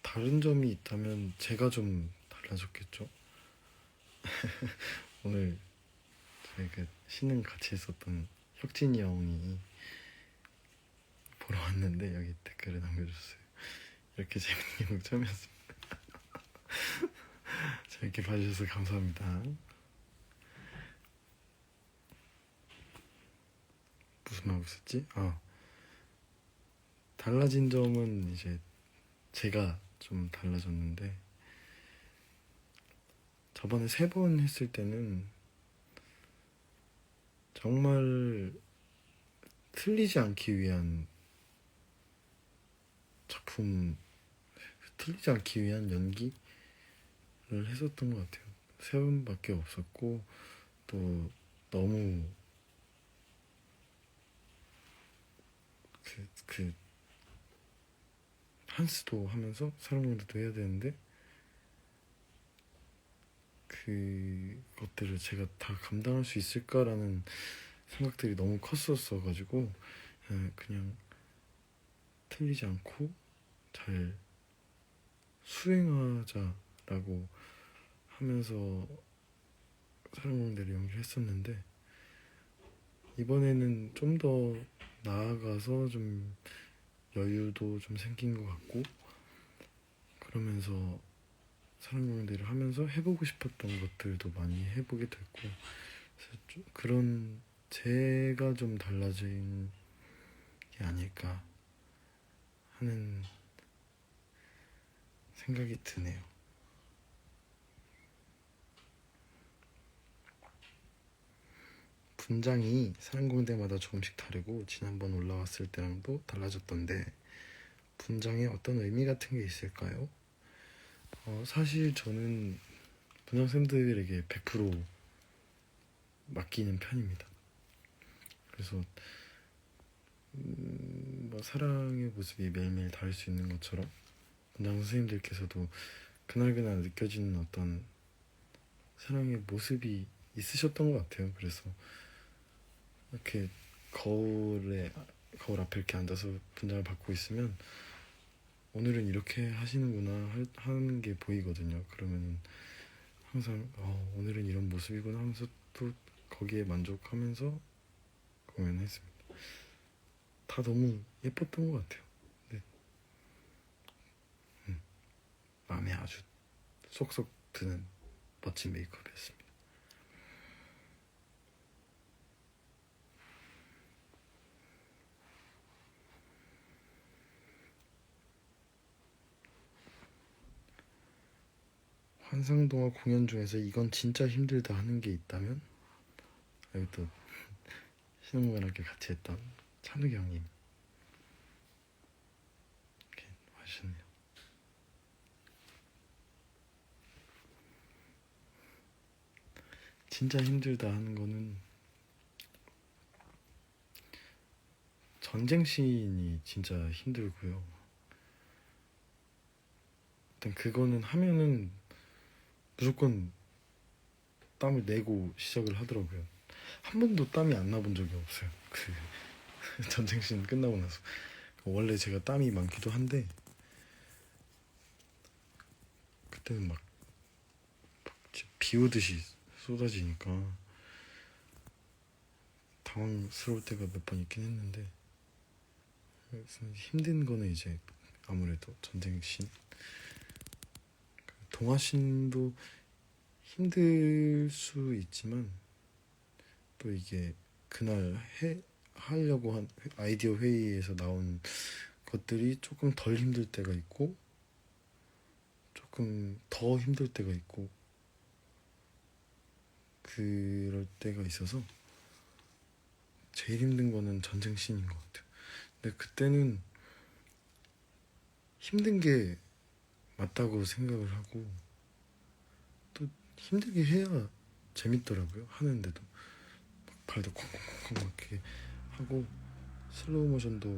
다른 점이 있다면 제가 좀 달라졌겠죠. 오늘 저희 그 신능 같이 했었던 혁진이 형이 보러 왔는데 여기 댓글을 남겨줬어요. 이렇게 재밌는 게 처음이었습니다. 재밌게 봐주셔서 감사합니다. 무슨 말 하고 있었지? 달라진 점은 이제 제가 좀 달라졌는데 저번에 3번 했을 때는 정말 틀리지 않기 위한 작품, 틀리지 않기 위한 연기를 했었던 것 같아요. 3번밖에 없었고 또 너무 그 한스도 하면서 사랑공대도 해야 되는데 그것들을 제가 다 감당할 수 있을까라는 생각들이 너무 컸었어가지고 그냥 틀리지 않고 잘 수행하자라고 하면서 사랑공대를 연기를 했었는데 이번에는 좀 더 나아가서 좀 여유도 좀 생긴 것 같고 그러면서 사랑공대를 하면서 해보고 싶었던 것들도 많이 해보게 됐고 그래서 좀 그런 제가 좀 달라진 게 아닐까 하는 생각이 드네요. 분장이 사랑공대마다 조금씩 다르고 지난번 올라왔을 때랑도 달라졌던데 분장에 어떤 의미 같은 게 있을까요? 사실 저는 분장쌤들에게 100% 맡기는 편입니다. 그래서 뭐 사랑의 모습이 매일매일 다를 수 있는 것처럼 분장 선생님들께서도 그날그날 느껴지는 어떤 사랑의 모습이 있으셨던 것 같아요. 그래서 이렇게 거울 앞에 이렇게 앉아서 분장을 받고 있으면 오늘은 이렇게 하시는구나 하는 게 보이거든요. 그러면 항상 오늘은 이런 모습이구나 하면서 또 거기에 만족하면서 공연했습니다. 다 너무 예뻤던 것 같아요. 네. 마음에 아주 쏙쏙 드는 멋진 메이크업이었습니다. 환상동화 공연 중에서 이건 진짜 힘들다 하는 게 있다면 여기 또 신흥문학교 같이 했던 찬욱이 형님 이렇게 하셨네요. 진짜 힘들다 하는 거는 전쟁 씬이 진짜 힘들고요. 일단 그거는 하면은 무조건 땀을 내고 시작을 하더라고요. 한 번도 땀이 안 나본 적이 없어요. 그 전쟁 씬 끝나고 나서 원래 제가 땀이 많기도 한데 그때는 막 비 오듯이 쏟아지니까 당황스러울 때가 몇 번 있긴 했는데 힘든 거는 이제 아무래도 전쟁 씬 동화 씬도 힘들 수 있지만 또 이게 그날 하려고 한 아이디어 회의에서 나온 것들이 조금 덜 힘들 때가 있고 조금 더 힘들 때가 있고 그럴 때가 있어서 제일 힘든 거는 전쟁씬인 것 같아요. 근데 그때는 힘든 게 맞다고 생각을 하고 또 힘들게 해야 재밌더라고요. 하는데도 막 발도 콩콩콩콩 막 이렇게 하고 슬로우 모션도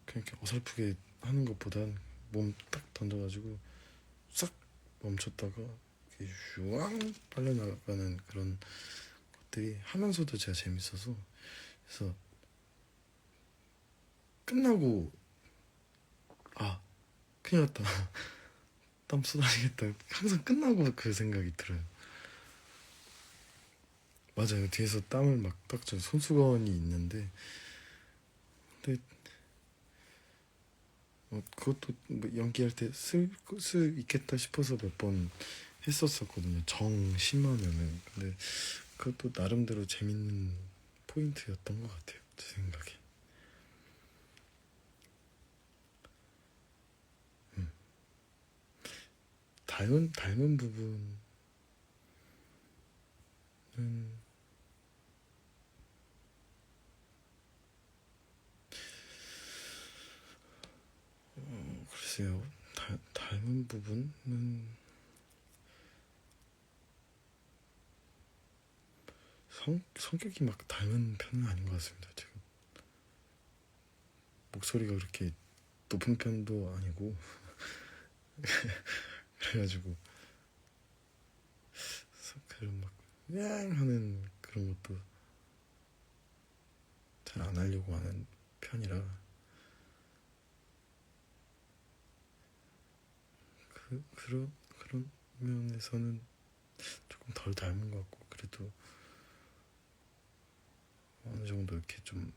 그냥 이렇게 어설프게 하는 것보단 몸 딱 던져가지고 싹 멈췄다가 이렇게 슈왕 빨려나가는 그런 것들이 하면서도 제가 재밌어서 그래서 끝나고 아 큰일 났다 땀 쏟아지겠다 항상 끝나고 그 생각이 들어요. 맞아요. 뒤에서 땀을 막 닦죠. 손수건이 있는데 근데 그것도 뭐 연기할 때 쓸 수 있겠다 싶어서 몇 번 했었었거든요. 정 심하면은. 근데 그것도 나름대로 재밌는 포인트였던 것 같아요. 제 생각에. 음. 닮은 부분은 글쎄요. 닮은 부분은 성격이 막 닮은 편은 아닌 것 같습니다. 지금 목소리가 그렇게 높은 편도 아니고 그래가지고 그런 막 하는 그런 것도 잘 안 하려고 하는 편이라 그런 면에서는 조금 덜 닮은 것 같고 그래도 어느 정도 이렇게 좀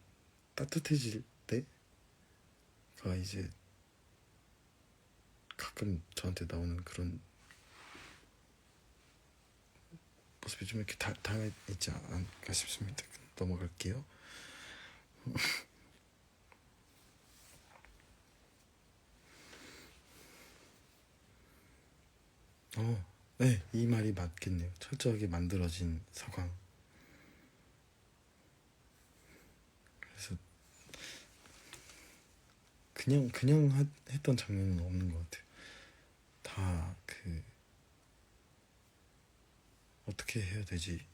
따뜻해질 때가 이제 가끔 저한테 나오는 그런 모습이 좀 이렇게 닮아있지 않을까 싶습니다. 넘어갈게요. 네, 이 말이 맞겠네요. 철저하게 만들어진 상황. 그래서 그냥 했던 장면은 없는 것 같아요. 다 그 어떻게 해야 되지?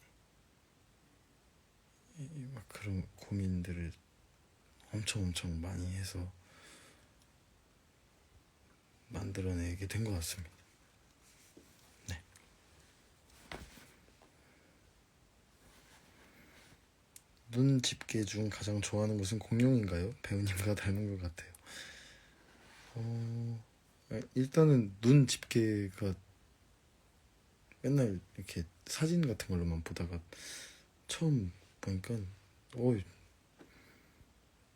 막 그런 고민들을 엄청 많이 해서 만들어내게 된 것 같습니다. 네. 눈 집게 중 가장 좋아하는 것은 공룡인가요? 배우님과 닮은 것 같아요. 일단은 눈 집게가 맨날 이렇게 사진 같은 걸로만 보다가 처음 보니까 어,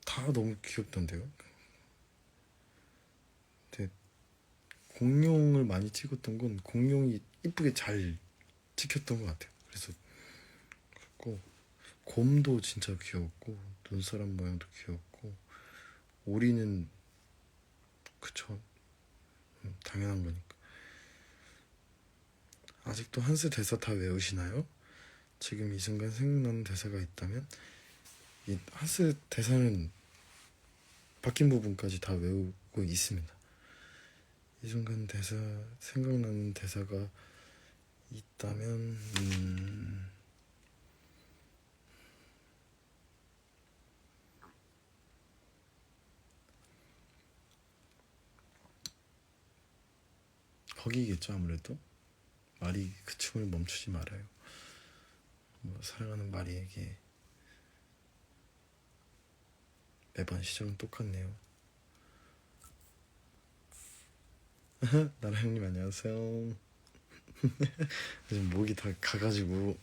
다 너무 귀엽던데요. 근데 공룡을 많이 찍었던 건 공룡이 이쁘게 잘 찍혔던 것 같아요. 그래서 꼭 곰도 진짜 귀여웠고 눈사람 모양도 귀여웠고 오리는 그쵸 당연한 거니까. 아직도 한스 대사 다 외우시나요? 지금 이 순간 생각나는 대사가 있다면 이 한스 대사는 바뀐 부분까지 다 외우고 있습니다. 이 순간 대사 생각나는 대사가 있다면 거기겠죠. 아무래도 말이 그 춤을 멈추지 말아요. 뭐 사랑하는 마리에게 매번 시작은 똑같네요. 나라 형님 안녕하세요. 요즘 목이 다 가가지고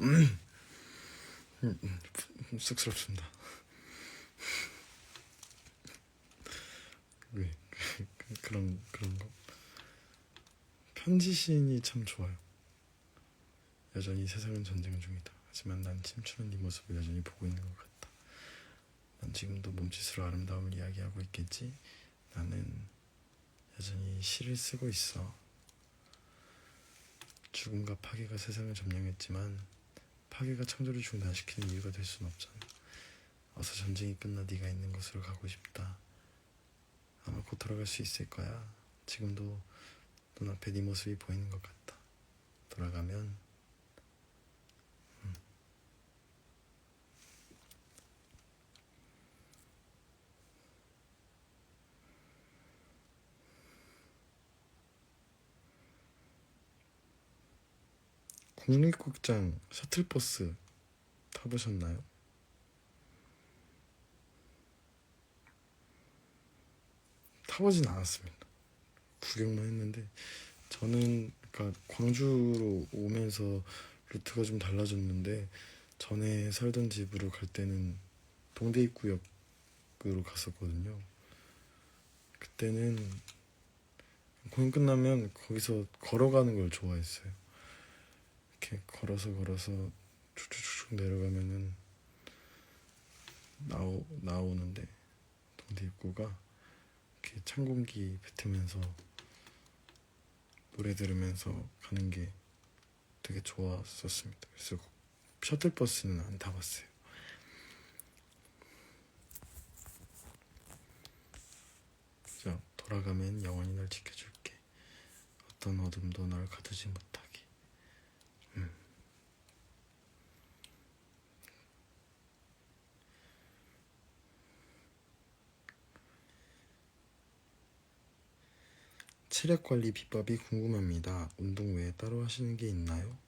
쑥스럽습니다. 왜 그런 거 편지 시인이 참 좋아요. 여전히 세상은 전쟁 중이다. 하지만 난 춤추는 네 모습을 여전히 보고 있는 것 같다. 난 지금도 몸짓으로 아름다움을 이야기하고 있겠지. 나는 여전히 시를 쓰고 있어. 죽음과 파괴가 세상을 점령했지만 파괴가 창조를 중단시키는 이유가 될 수는 없잖아. 어서 전쟁이 끝나 네가 있는 곳으로 가고 싶다. 아마 곧 돌아갈 수 있을 거야. 지금도 눈앞에 네 모습이 보이는 것 같다. 돌아가면 국립극장 셔틀버스 타보셨나요? 타보진 않았습니다. 구경만 했는데 저는 그러니까 광주로 오면서 루트가 좀 달라졌는데 전에 살던 집으로 갈 때는 동대 입구역으로 갔었거든요. 그때는 공연 끝나면 거기서 걸어가는 걸 좋아했어요. 이렇게 걸어서 쭉쭉쭉 내려가면은 나오는데 동대 입구가 이렇게 찬 공기 뱉으면서 노래 들으면서 가는 게 되게 좋았었습니다. 그래서 셔틀버스는 안 타봤어요. 자, 돌아가면 영원히 널 지켜줄게. 어떤 어둠도 널 가두지 못하게. 체력 관리 비법이 궁금합니다. 운동 외에 따로 하시는 게 있나요?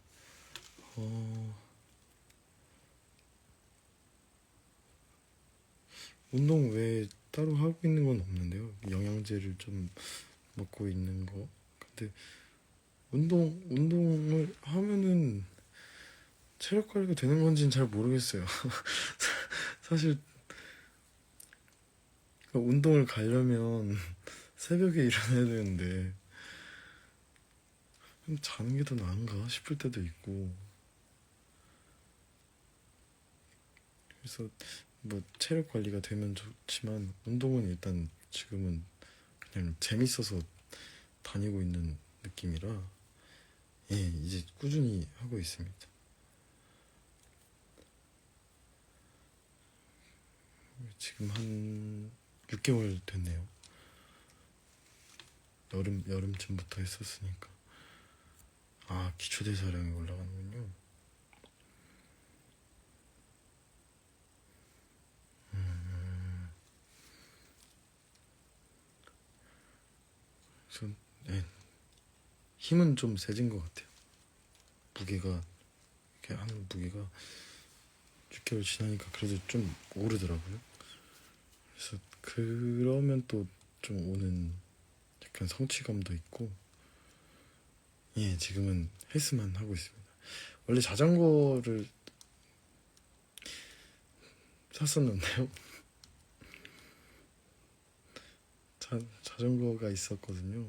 운동 외에 따로 하고 있는 건 없는데요. 영양제를 좀 먹고 있는 거. 근데 운동을 하면은 체력 관리가 되는 건지는 잘 모르겠어요. 사실 운동을 가려면 새벽에 일어나야 되는데 자는 게 더 나은가 싶을 때도 있고. 그래서 뭐 체력 관리가 되면 좋지만 운동은 일단 지금은 그냥 재밌어서 다니고 있는 느낌이라 이제 꾸준히 하고 있습니다. 지금 한 6개월 됐네요. 여름쯤부터 했었으니까. 기초대사량이 올라가는군요. 그래서 힘은 좀 세진 것 같아요. 무게가 이렇게 하는 무게가 6개월 지나니까 그래도 좀 오르더라고요. 그래서 그러면 또 좀 오는 약간 성취감도 있고. 지금은 헬스만 하고 있습니다. 원래 자전거를 샀었는데요. 자전거가 있었거든요.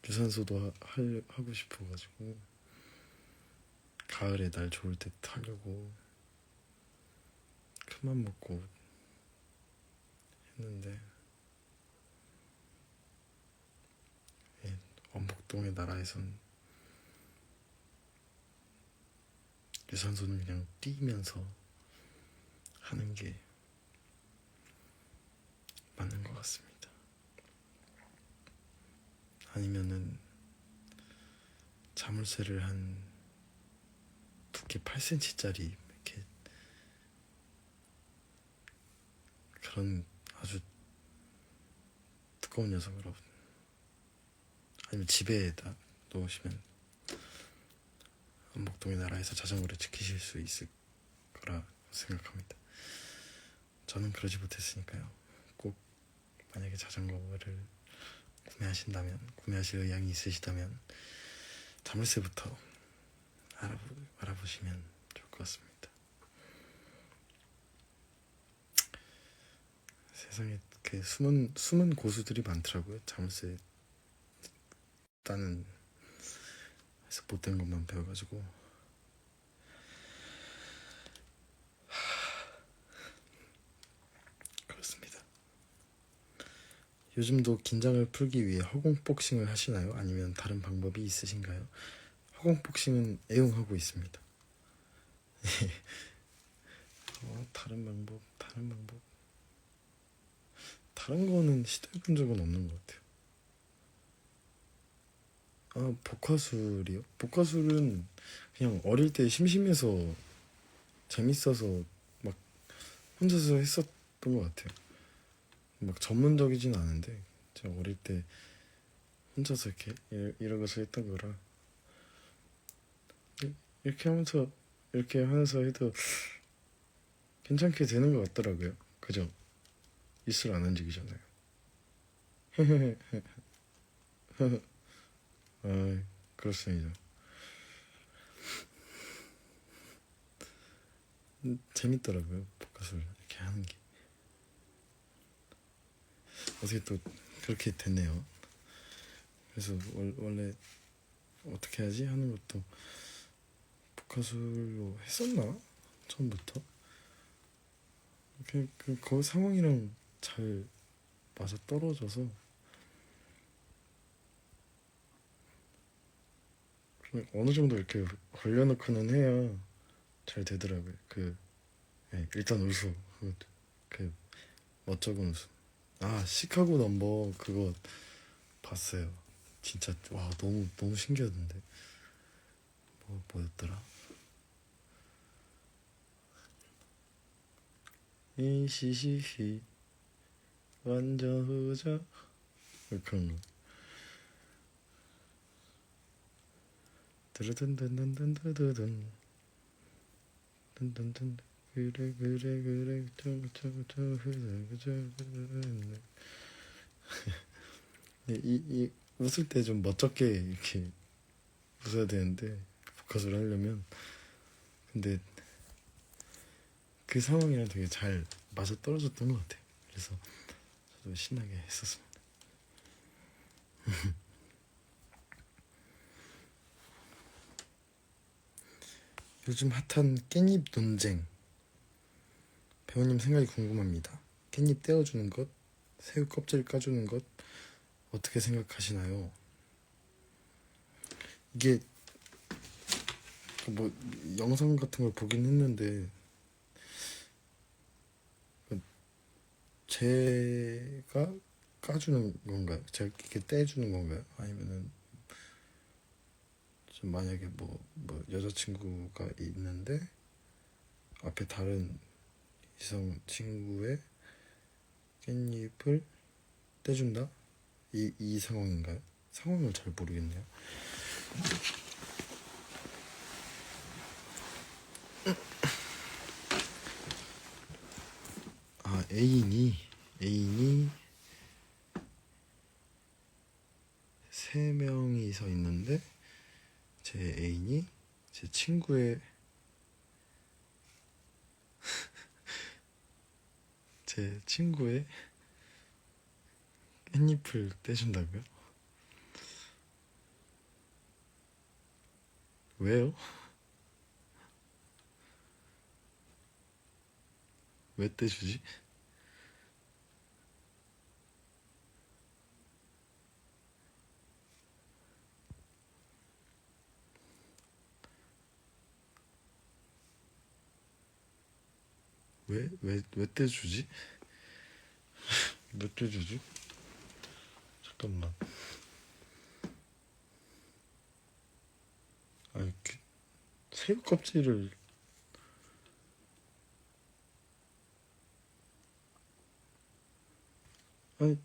유산소도 하고 싶어가지고 가을에 날 좋을 때 타려고 큰맘 먹고 했는데 원복동의 나라에선 유산소는 그냥 뛰면서 하는 게 맞는 것 같습니다. 아니면은 자물쇠를 한 두께 8cm짜리 이렇게 그런 아주 두꺼운 녀석으로 아니면 집에다 놓으시면 원복동의 나라에서 자전거를 지키실 수 있을 거라 생각합니다. 저는 그러지 못했으니까요. 꼭 만약에 자전거를 구매하실 의향이 있으시다면 자물쇠부터 알아보시면 좋을 것 같습니다. 세상에 그 숨은 고수들이 많더라고요. 자물쇠 따는 해서 못된 것만 배워가지고. 요즘도 긴장을 풀기 위해 허공복싱을 하시나요? 아니면 다른 방법이 있으신가요? 허공복싱은 애용하고 있습니다. 다른 거는 시도해본 적은 없는 것 같아요. 아, 복화술이요? 복화술은 그냥 어릴 때 심심해서 재밌어서 막 혼자서 했었던 것 같아요. 막 전문적이진 않은데 제가 어릴 때 혼자서 이렇게 이러고서 했던 거라 이렇게 하면서 이렇게 하면서 해도 괜찮게 되는 것 같더라고요. 그죠? 입술 안 움직이잖아요. 아, 그렇습니다. 재밌더라고요. 복화술 이렇게 하는 게. 어떻게 또 그렇게 됐네요. 그래서 원래 어떻게 하지 하는 것도 복화술로 했었나? 처음부터? 그 상황이랑 잘 맞아 떨어져서 어느 정도 이렇게 걸려놓고는 해야 잘 되더라고요. 일단 웃어. 그 멋쩍은 웃음. 아, 시카고 넘버 그거 봤어요. 진짜 와, 너무 너무 신기하던데. 뭐였더라? 이시시시 완전 후져 그런 거. 드르든든든든든든 든든든 그래 그래 그래 저저저 그래 그래. 이 웃을 때 좀 멋쩍게 이렇게 웃어야 되는데 포커스를 하려면 근데 그 상황이랑 되게 잘 맞아 떨어졌던 것 같아요. 그래서 저도 신나게 했었습니다. 요즘 핫한 깻잎 논쟁. 배우님 생각이 궁금합니다. 깻잎 떼어주는 것, 새우 껍질 까주는 것 어떻게 생각하시나요? 이게 뭐 영상 같은 걸 보긴 했는데 제가 까주는 건가요? 제가 이렇게 떼주는 건가요? 아니면은 좀 만약에 뭐 여자친구가 있는데 앞에 다른 이성 친구의 깻잎을 떼준다? 이 상황인가요? 상황을 잘 모르겠네요. 아, 애인이 세 명이서 있는데 제 애인이 제 친구의 깻잎을 떼준다고요? 왜요? 왜 떼주지? 왜 떼주지? 왜 떼주지? 잠깐만. 아니, 새우 껍질을 아니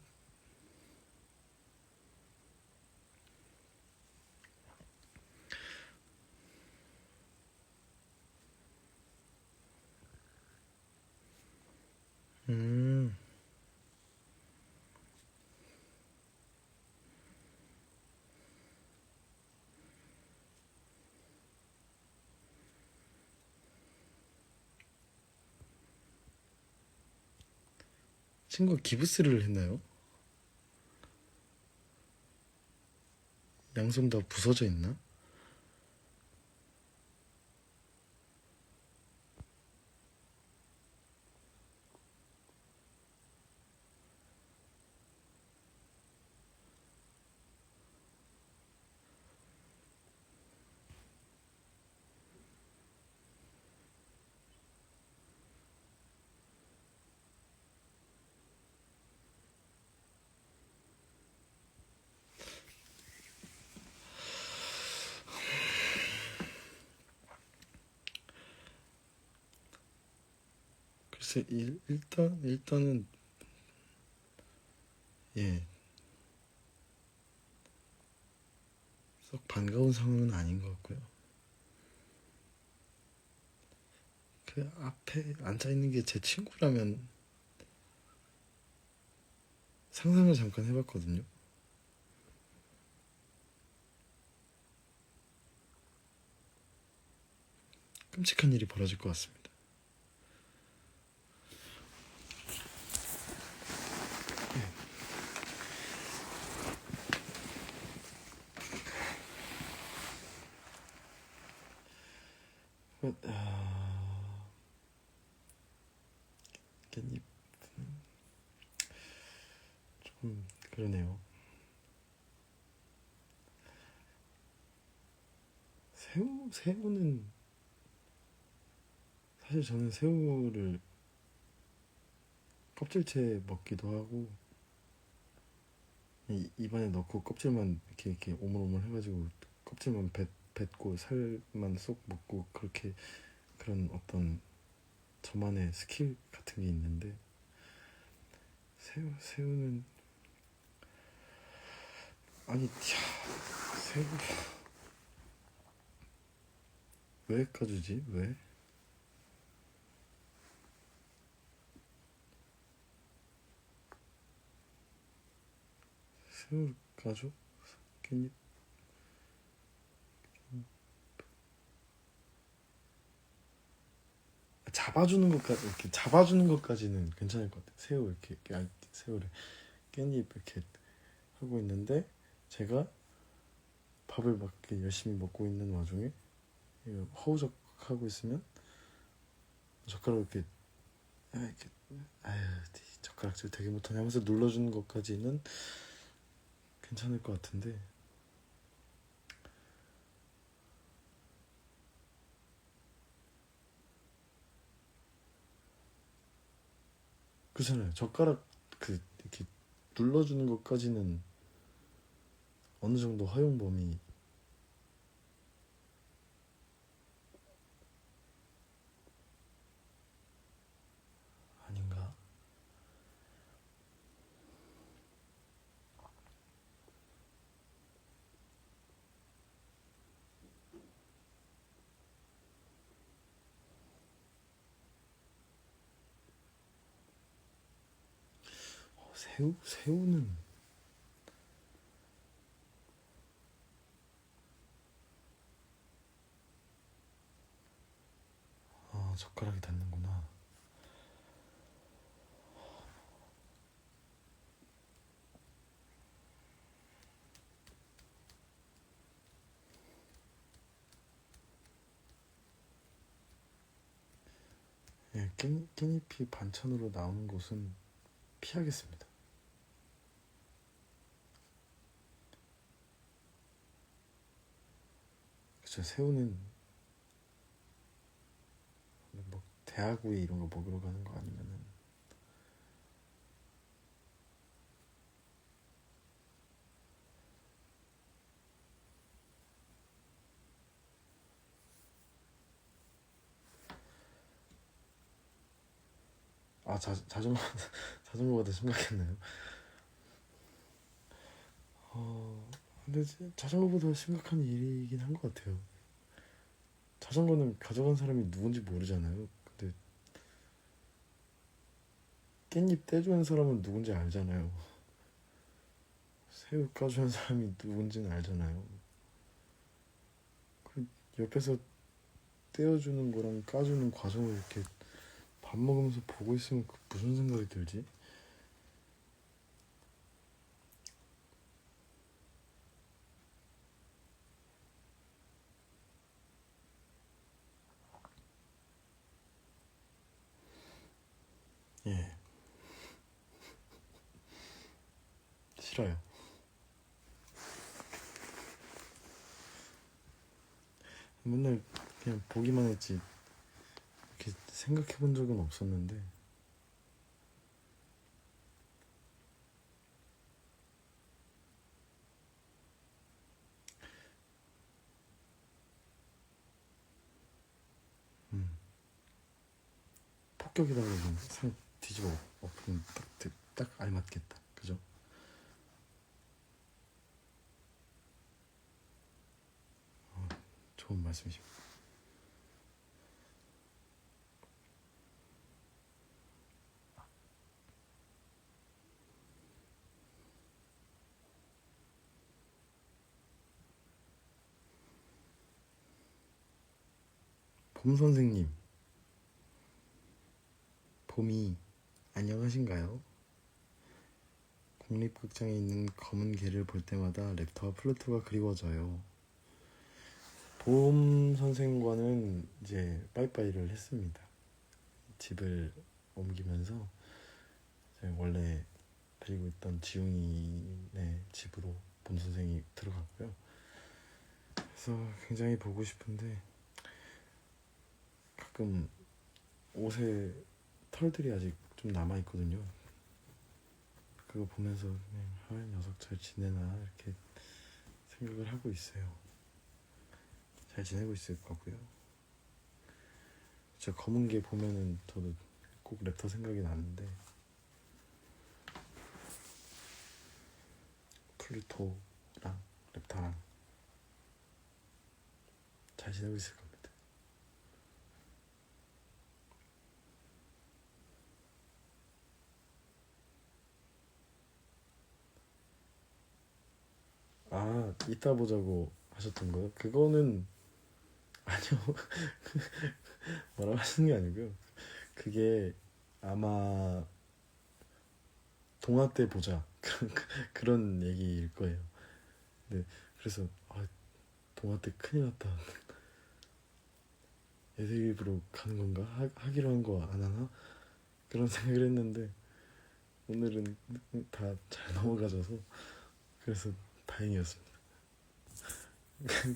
음 친구가 기부스를 했나요? 양손 다 부서져 있나? 글쎄 일단은 예, 썩 반가운 상황은 아닌 것 같고요. 그 앞에 앉아 있는 게 제 친구라면 상상을 잠깐 해봤거든요. 끔찍한 일이 벌어질 것 같습니다. 깻잎 좀 그러네요. 새우는 사실 저는 새우를 껍질째 먹기도 하고 입안에 넣고 껍질만 이렇게 오물오물 해가지고 껍질만 뱉고 살만 쏙 먹고 그렇게 그런 어떤 저만의 스킬 같은 게 있는데 새우는 아니 새우 왜 까주지? 왜? 새우를 까줘? 깻잎 잡아주는 것까지 이렇게 잡아주는 것까지는 괜찮을 것 같아요. 새우 이렇게 아니, 새우를 깻잎 이렇게 하고 있는데 제가 밥을 막 이렇게 열심히 먹고 있는 와중에 허우적 하고 있으면 젓가락 이렇게 이렇게 아유 젓가락질 되게 못하냐 하면서 눌러주는 것까지는 괜찮을 것 같은데 그렇잖아요. 젓가락 이렇게 눌러주는 것까지는 어느 정도 허용 범위 아닌가? 새우는 젓가락이 닿는구나. 예, 깻잎이 반찬으로 나오는 곳은 피하겠습니다. 그쵸, 새우는 뭐 대하구이 이런 거 먹으러 가는 거 아니면은 자전거 자전거보다 심각했나요? 근데 자전거보다 심각한 일이긴 한 것 같아요. 자전거는 가져간 사람이 누군지 모르잖아요. 근데 깻잎 떼주는 사람은 누군지 알잖아요. 새우 까주는 사람이 누군지는 알잖아요. 그 옆에서 떼어주는 거랑 까주는 과정을 이렇게 밥 먹으면서 보고 있으면 무슨 생각이 들지? 예, 싫어요. 맨날 그냥 보기만 했지 이렇게 생각해 본 적은 없었는데 합격이라고 그러면 상 뒤집어 엎으면 딱 알맞겠다. 그죠? 좋은 말씀이십니다. 봄 선생님, 봄이 안녕하신가요? 국립극장에 있는 검은 개를 볼 때마다 랩터와 플루토가 그리워져요. 봄 선생과는 이제 빠이빠이를 했습니다. 집을 옮기면서 원래 데리고 있던 지웅이네 집으로 봄 선생이 들어갔고요. 그래서 굉장히 보고 싶은데 가끔 옷에 털들이 아직 좀 남아있거든요. 그거 보면서 그냥 녀석 잘 지내나 이렇게 생각을 하고 있어요. 잘 지내고 있을 거고요. 저 검은 게 보면은 저도 꼭 랩터 생각이 나는데 플루토랑 랩터랑 잘 지내고 있을 겁니다. 아, 이따 보자고 하셨던 거요? 그거는 아니요. 뭐라고 하시는 게 아니고요. 그게 아마 동화 때 보자 그런 얘기일 거예요. 네, 그래서 동화 때 큰일 났다. 애들 입으로 가는 건가? 하기로 한 거 안 하나? 그런 생각을 했는데 오늘은 다 잘 넘어가져서 그래서 다행이었습니다.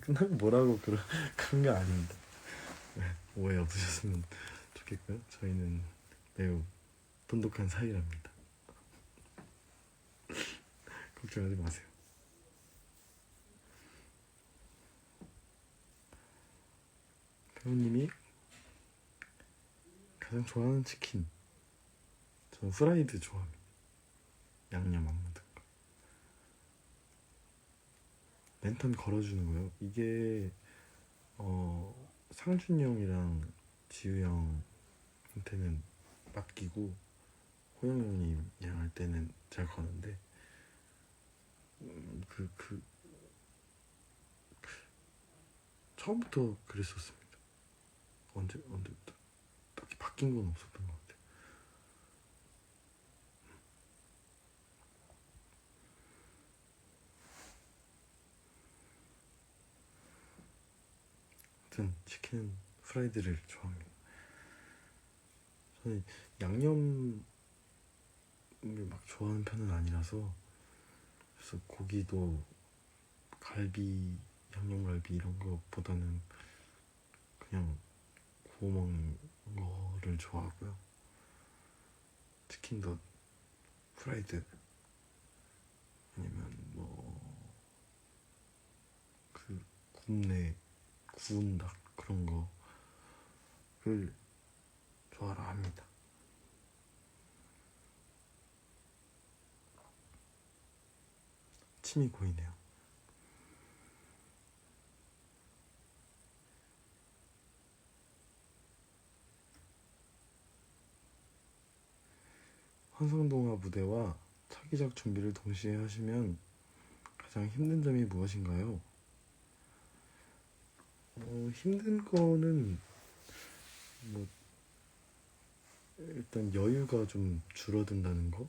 끝나고 뭐라고 그런 게 아닙니다. 네, 오해 없으셨으면 좋겠고요. 저희는 매우 돈독한 사이랍니다. 걱정하지 마세요. 배우님이 가장 좋아하는 치킨, 저는 프라이드 좋아합니다. 양념 안 묻은 거. 랜턴 걸어주는 거요? 이게 상준이 형이랑 지우 형한테는 맡기고 호영 형님이랑 할 때는 잘 거는데 처음부터 그랬었습니다. 언제 딱히 바뀐 건 없었던 것 같아요. 아무튼 치킨은 프라이드를 좋아합니다. 저는 양념을 막 좋아하는 편은 아니라서 그래서 고기도 갈비, 양념갈비 이런 거보다는 그냥 구워 먹는 거를 좋아하고요. 치킨도 프라이드 아니면 그 굽네 구운 닭 그런 거를 좋아라 합니다. 침이 고이네요. 환상동화 무대와 차기작 준비를 동시에 하시면 가장 힘든 점이 무엇인가요? 힘든 거는 일단 여유가 좀 줄어든다는 거?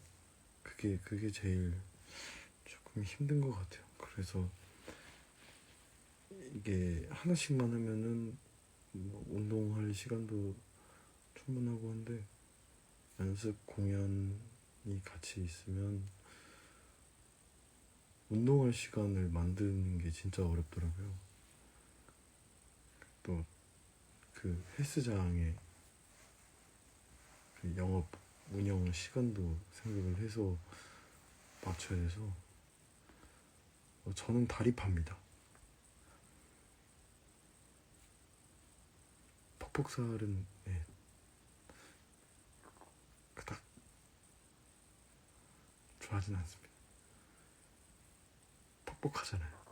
그게 제일 조금 힘든 것 같아요. 그래서 이게 하나씩만 하면은 운동할 시간도 충분하고 한데 연습 공연이 같이 있으면 운동할 시간을 만드는 게 진짜 어렵더라고요. 또 그 헬스장의 그 영업 운영 시간도 생각을 해서 맞춰야 돼서 저는 다리파입니다. 퍽퍽살은 좋아하진 않습니다. 퍽퍽하잖아요.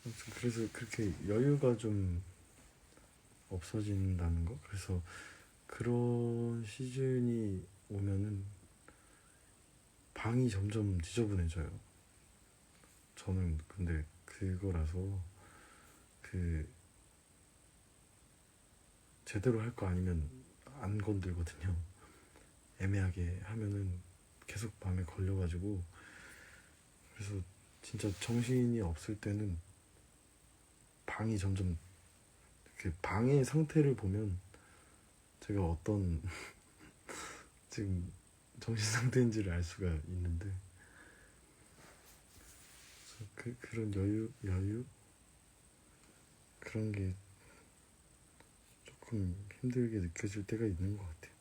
아무튼 그래서 그렇게 여유가 좀 없어진다는 거. 그래서 그런 시즌이 오면은 방이 점점 지저분해져요. 저는 근데 그거라서 그 제대로 할 거 아니면 안 건들거든요. 애매하게 하면은 계속 마음에 걸려가지고. 그래서 진짜 정신이 없을 때는 방이 점점 그 방의 상태를 보면 제가 어떤 지금 정신 상태인지를 알 수가 있는데, 그런 여유 그런 게 조금 힘들게 느껴질 때가 있는 것 같아요.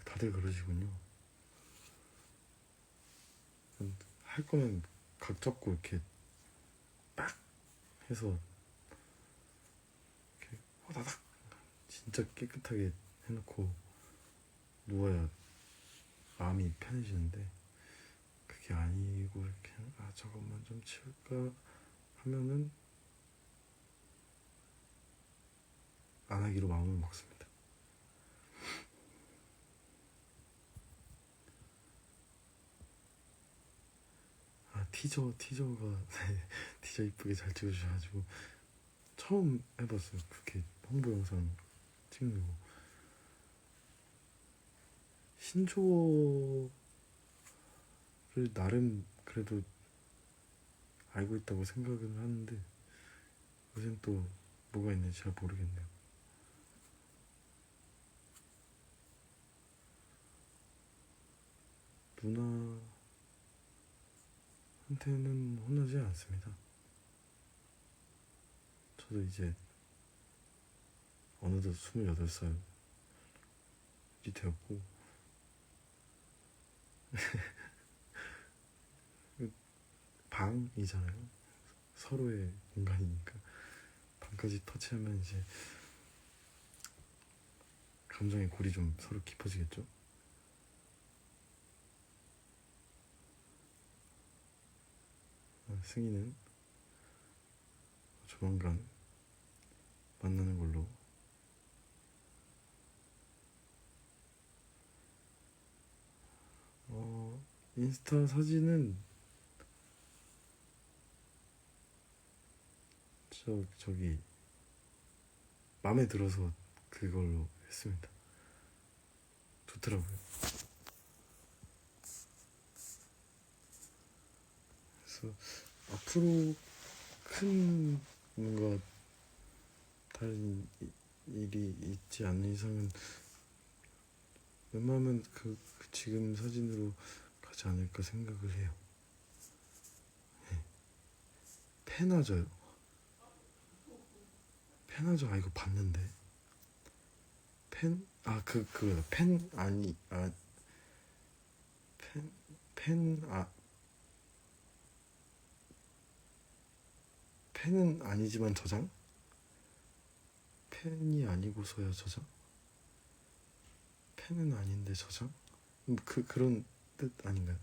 다들 그러시군요. 할 거면 각 잡고 이렇게 빡 해서 이렇게 호다닥 진짜 깨끗하게 해놓고 누워야 마음이 편해지는데, 그게 아니고 이렇게 저것만 좀 치울까 하면은 안 하기로 마음을 먹습니다. 티저가 네, 티저 이쁘게 잘 찍어주셔가지고 처음 해봤어요. 그렇게 홍보 영상 찍는 거. 신조어를 나름 그래도 알고 있다고 생각은 하는데 요새는 또 뭐가 있는지 잘 모르겠네요. 누나한테는 혼나지 않습니다. 저도 이제 어느덧 28살이 되었고 방이잖아요. 서로의 공간이니까 방까지 터치하면 이제 감정의 골이 좀 서로 깊어지겠죠. 승희는 조만간 만나는 걸로. 인스타 사진은 저기 마음에 들어서 그걸로 했습니다. 좋더라고요. 그래서 앞으로 큰 뭔가 다른 일이 있지 않는 이상은 웬만하면 그 지금 사진으로 가지 않을까 생각을 해요. 네. 페나저요? 페나저 이거 봤는데 그거다. 펜 아니 펜은 아니지만 저장? 펜이 아니고서야 저장? 펜은 아닌데 저장? 그런 뜻 아닌가요?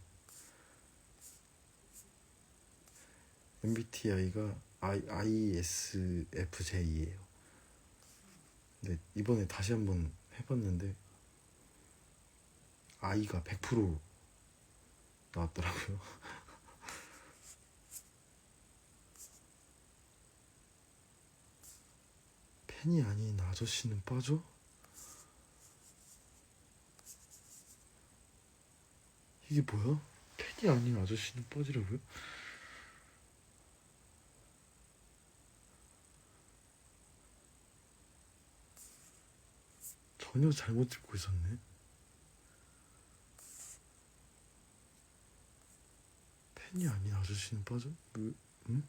MBTI가 ISFJ예요. 근데 이번에 다시 한번 해봤는데 I가 100% 나왔더라고요. 펜이 아닌 아저씨는 빠져? 이게 뭐야? 펜이 아닌 아저씨는 빠지라고요? 전혀 잘못 듣고 있었네. 펜이 아닌 아저씨는 빠져? 응?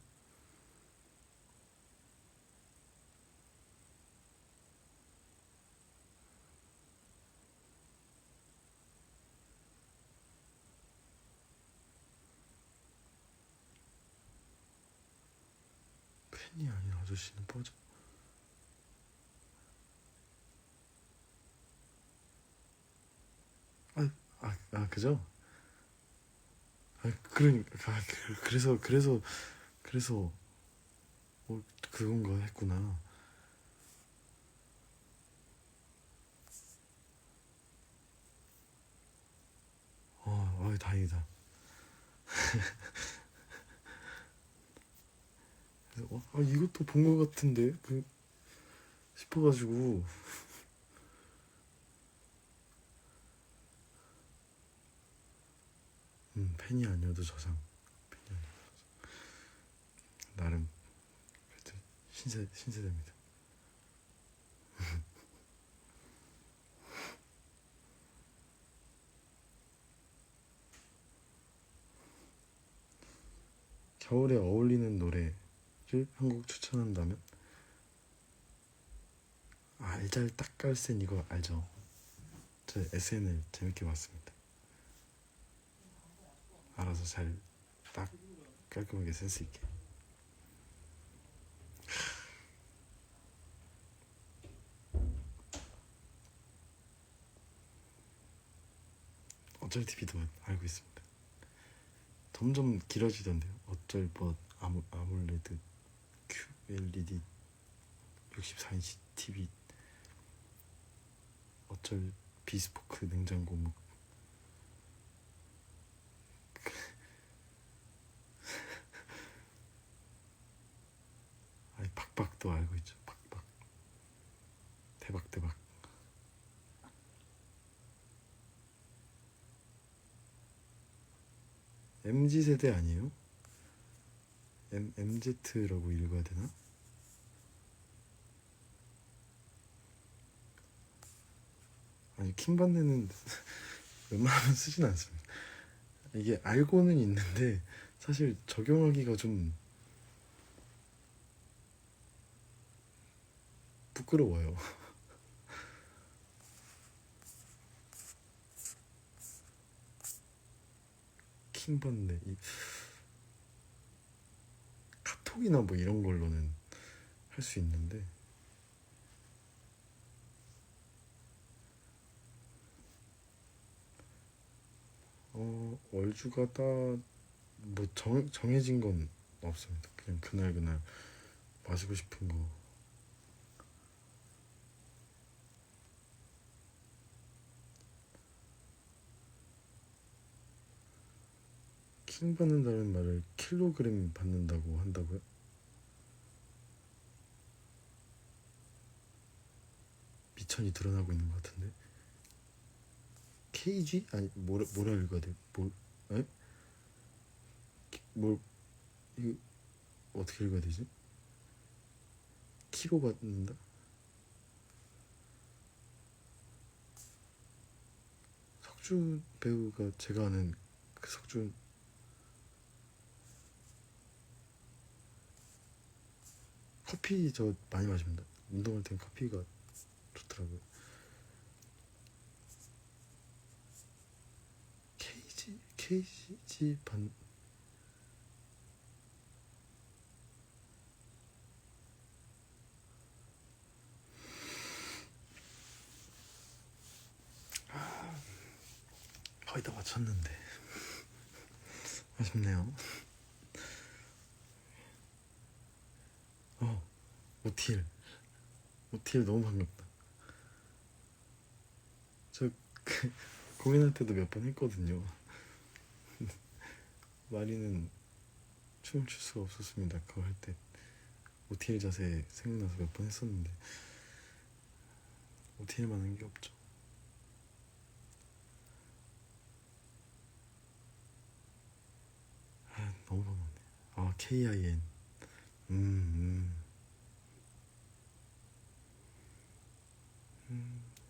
팬이 아닌 아저씨는 빠져. 그죠? 그러니까 그래서 그건가 했구나. 다행이다. 그래서 이것도 본 것 같은데 싶어가지고. 팬이 아니어도 저장. 팬이 아니어도 저장. 나름 그래도 신세대입니다. 겨울에 어울리는 노래를 한 곡 추천한다면? 알잘딱깔센 이거 알죠? 저 SNL 재밌게 봤습니다. 알아서 잘 딱 깔끔하게 센스 있게. 어쩔 TV도 알고 있습니다. 점점 길어지던데요. 어쩔 아몰레드 QLED 64인치 TV, 어쩔 비스포크 냉장고 박박도 알고 있죠. 박박 대박. MZ 세대 아니에요? MZ라고 읽어야 되나? 아니 킹반네는 웬만하면 쓰진 않습니다. 이게 알고는 있는데 사실 적용하기가 좀 부끄러워요. 킹반네 카톡이나 뭐 이런 걸로는 할 수 있는데 얼주가 다 뭐 정해진 건 없습니다. 그냥 그날 마시고 싶은 거. 킹 받는다는 말을 킬로그램 받는다고 한다고요? 미천이 드러나고 있는 것 같은데. KG? 아니 뭐라 읽어야 돼? 에? 이거 어떻게 읽어야 되지? 키로 받는다? 석준 배우가 제가 아는 그 석준. 커피 저 많이 마십니다. 운동할 땐 커피가 좋더라고요. KG 반. 거의 다 맞췄는데 아쉽네요. 오티엘 너무 반갑다. 저 공연할 때도 몇 번 했거든요. 마리는 춤을 출 수가 없었습니다. 그거 할 때 오티엘 자세 생각나서 몇 번 했었는데 오티엘만 한 게 없죠. 너무 반갑네. KIN.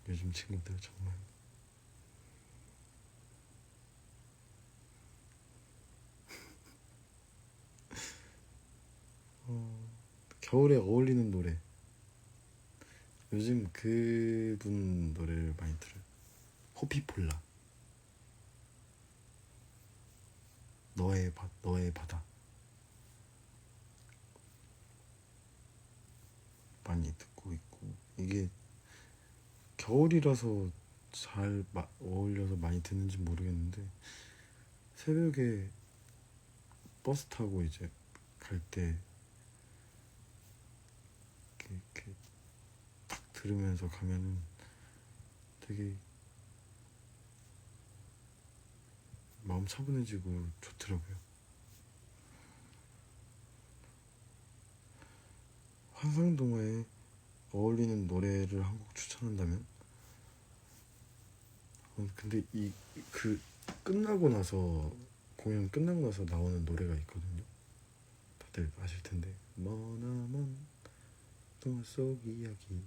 요즘 친구들 정말 겨울에 어울리는 노래. 요즘 그분 노래를 많이 들어요. 호피폴라. 너의 바다. 많이 듣고 있고, 이게 겨울이라서 잘 어울려서 많이 듣는지 모르겠는데, 새벽에 버스 타고 이제 갈 때 이렇게 딱 들으면서 가면은 되게 마음 차분해지고 좋더라고요. 환상동화에 어울리는 노래를 한 곡 추천한다면? 근데 그 끝나고 나서, 공연 끝나고 나서 나오는 노래가 있거든요. 다들 아실 텐데, 머나먼 동화 속 이야기.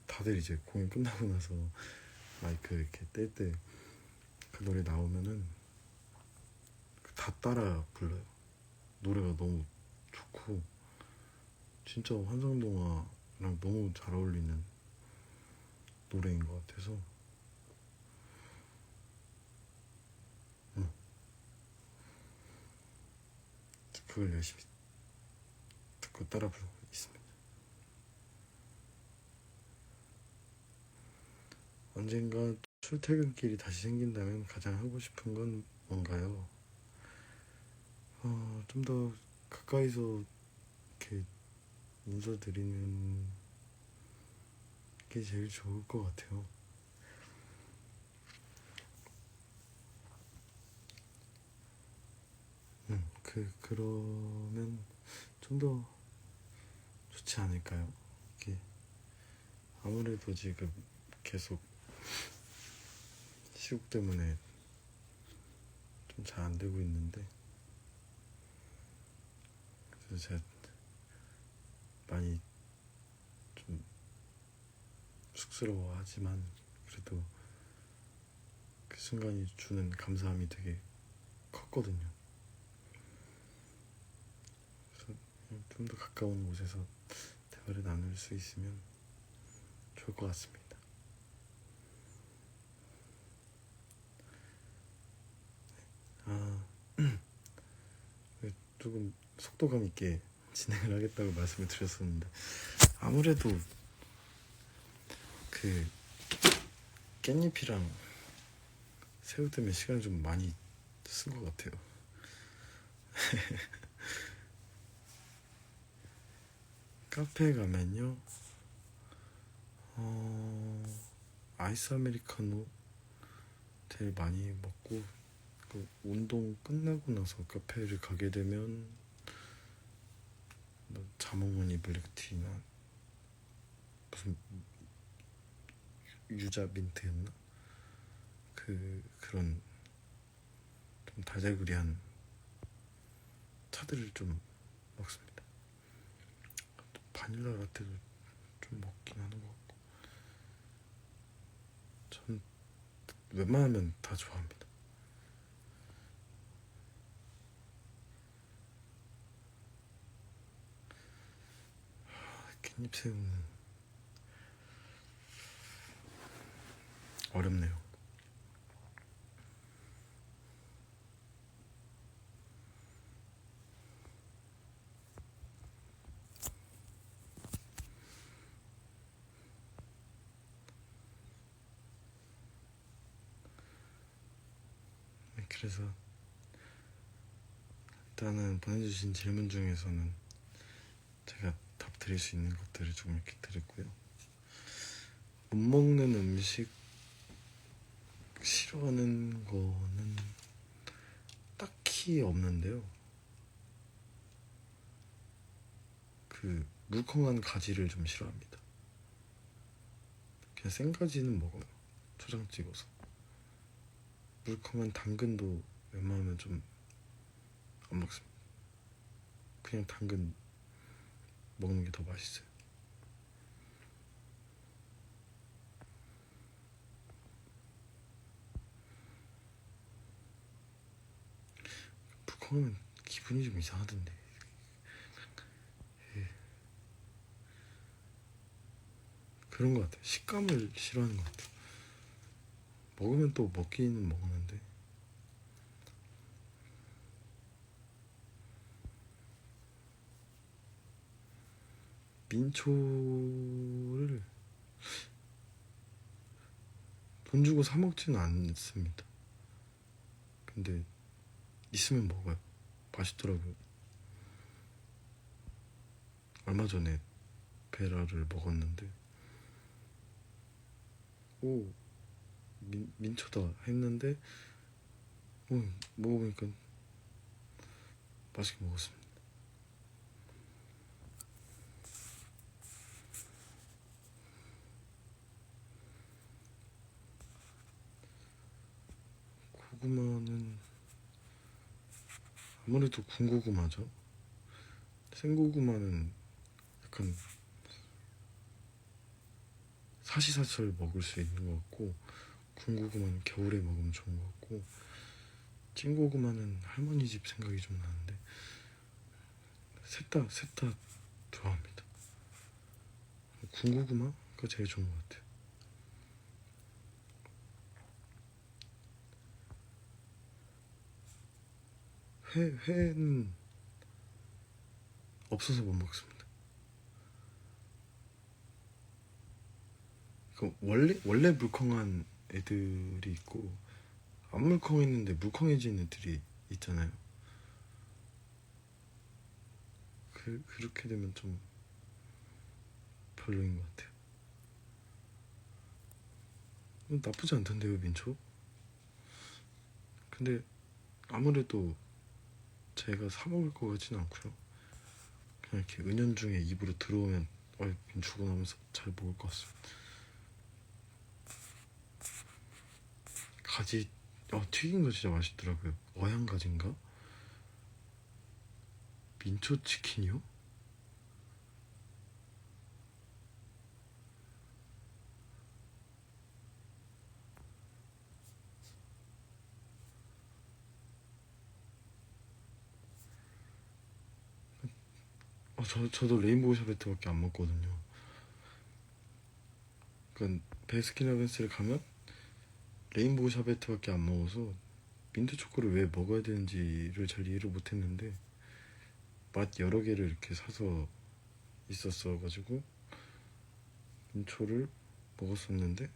다들 이제 공연 끝나고 나서 마이크 이렇게 뗄 때 그 노래 나오면은 다 따라 불러요. 노래가 너무 좋고 진짜 환상동화랑 너무 잘 어울리는 노래인 것 같아서 그걸 열심히 듣고 따라 부르고 있습니다. 언젠가 출퇴근길이 다시 생긴다면 가장 하고 싶은 건 뭔가요? 좀 더 가까이서 이렇게 인사드리는 게 제일 좋을 것 같아요. 그러면 좀 더 좋지 않을까요? 이게 아무래도 지금 계속 시국 때문에 좀 잘 안 되고 있는데, 그래서 제가 많이 좀 쑥스러워하지만 그래도 그 순간이 주는 감사함이 되게 컸거든요. 그래서 좀 더 가까운 곳에서 대화를 나눌 수 있으면 좋을 것 같습니다. 조금 속도감 있게 진행을 하겠다고 말씀을 드렸었는데, 아무래도 그 깻잎이랑 새우 때문에 시간을 좀 많이 쓴 것 같아요. 카페에 가면요, 아이스 아메리카노 제일 많이 먹고, 그 운동 끝나고 나서 카페를 가게 되면 뭐 자몽하니 블랙티나 무슨 유자 민트였나? 그런 좀 달달구리한 차들을 좀 먹습니다. 바닐라 라떼도 좀 먹긴 하는 것 같고, 전 웬만하면 다 좋아합니다. 깻잎새우는 어렵네요. 그래서 일단은 보내주신 질문 중에서는 제가 답 드릴 수 있는 것들을 좀 이렇게 드렸고요. 못 먹는 음식 싫어하는 거는 딱히 없는데요. 그 물컹한 가지를 좀 싫어합니다. 그냥 생가지는 먹어요. 초장 찍어서. 물컹한 당근도 웬만하면 좀 안 먹습니다. 그냥 당근 먹는 게 더 맛있어요. 물컹하면 기분이 좀 이상하던데. 그런 것 같아요. 식감을 싫어하는 것 같아요. 먹으면 또 먹기는 먹는데 민초를 돈 주고 사 먹지는 않습니다. 근데 있으면 먹어요. 맛있더라고요. 얼마 전에 베라를 먹었는데 오 민초다 했는데 먹어보니까 맛있게 먹었습니다. 고구마는 아무래도 군고구마죠. 생고구마는 약간 사시사철 먹을 수 있는 것 같고, 군고구마는 겨울에 먹으면 좋은 것 같고, 찐고구마는 할머니 집 생각이 좀 나는데 셋 다 좋아합니다. 군고구마가 제일 좋은 것 같아요. 회는 없어서 못 먹습니다. 원래 물컹한 애들이 있고 안 물컹했는데 물컹해진 애들이 있잖아요. 그렇게 되면 좀 별로인 것 같아요. 나쁘지 않던데요, 민초? 근데 아무래도 제가 사 먹을 것 같진 않고요. 그냥 이렇게 은연중에 입으로 들어오면 민초가 나면서 잘 먹을 것 같습니다. 가지 튀긴 거 진짜 맛있더라고요. 어양가지인가? 민초 치킨이요? 저도 레인보우 샤베트밖에 안 먹거든요. 그러니까 베스킨라빈스를 가면 레인보우 샤베트밖에 안 먹어서 민트 초코를 왜 먹어야 되는지를 잘 이해를 못했는데 맛 여러 개를 이렇게 사서 있었어가지고 민초를 먹었었는데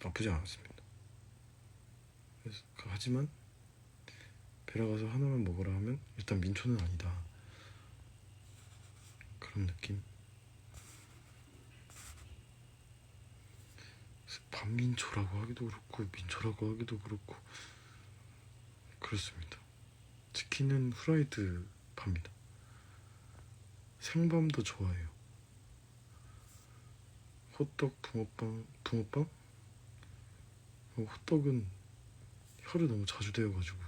나쁘지 않았습니다. 하지만 베라 가서 하나만 먹으라 하면 일단 민초는 아니다, 그런 느낌. 반민초라고 하기도 그렇고 민초라고 하기도 그렇고 그렇습니다. 치킨은 후라이드 팝니다. 생밤도 좋아해요. 호떡, 붕어빵? 호떡은 혀를 너무 자주 대어가지고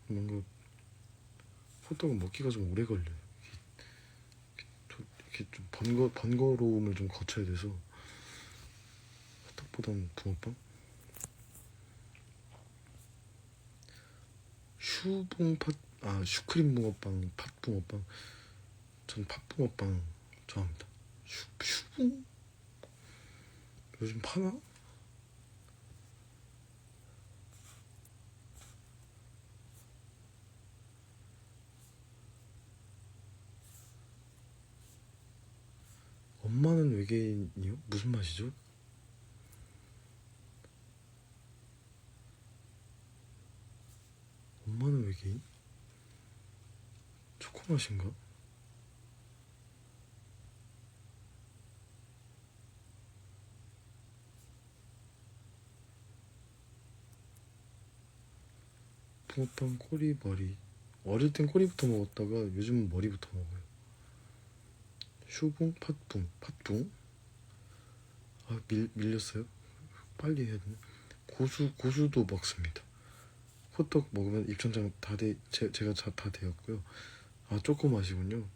뭔가 호떡은 먹기가 좀 오래 걸려요. 이렇게 좀 번거로움을 좀 거쳐야 돼서 호떡보다는 붕어빵? 슈크림 붕어빵, 팥 붕어빵. 전 팥 붕어빵 좋아합니다. 슈붕? 요즘 파나? 엄마는 외계인이요? 무슨 맛이죠? 엄마는 외계인? 초코 맛인가? 붕어빵 머리. 어릴 땐 꼬리부터 먹었다가 요즘은 머리부터 먹어요. 슈붕? 팥붕? 밀렸어요? 빨리 해야 되나? 고수도 먹습니다. 호떡 먹으면 입천장 제가 다 되었고요. 초코 맛이군요.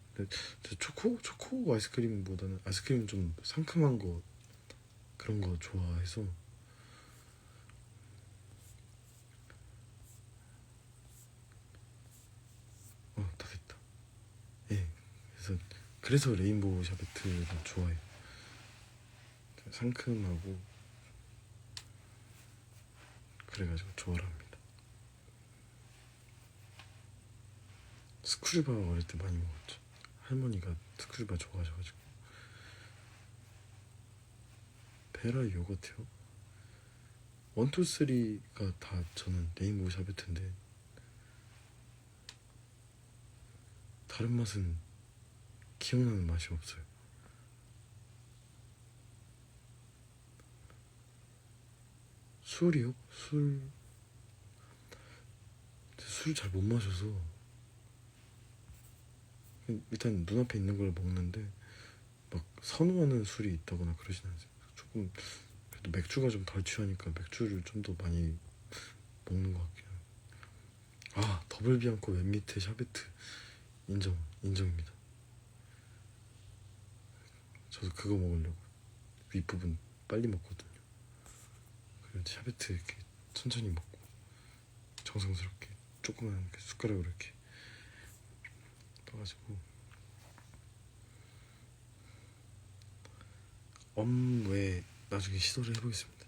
초코 아이스크림보다는 아이스크림 좀 상큼한 거, 그런 거 좋아해서. 다 됐다. 예. 그래서 레인보우 샤베트를 좋아해요. 상큼하고 그래가지고 좋아합니다. 스크류바 어릴 때 많이 먹었죠. 할머니가 스크류바 좋아하셔가지고. 베라 요거트요? 1, 2, 3가 다 저는 레인보우 샤베트인데 다른 맛은 기억나는 맛이 없어요. 술이요? 술 잘 못 마셔서 일단 눈앞에 있는 걸 먹는데 막 선호하는 술이 있다거나 그러진 않아요. 조금 그래도 맥주가 좀 덜 취하니까 맥주를 좀 더 많이 먹는 것 같긴 해요. 아, 더블 비앙코 맨 밑에 샤베트 인정입니다. 저도 그거 먹으려고 윗부분 빨리 먹거든요. 그리고 샤베트 이렇게 천천히 먹고 정성스럽게 조그만 이렇게 숟가락으로 이렇게 떠가지고 엄외 나중에 시도를 해보겠습니다.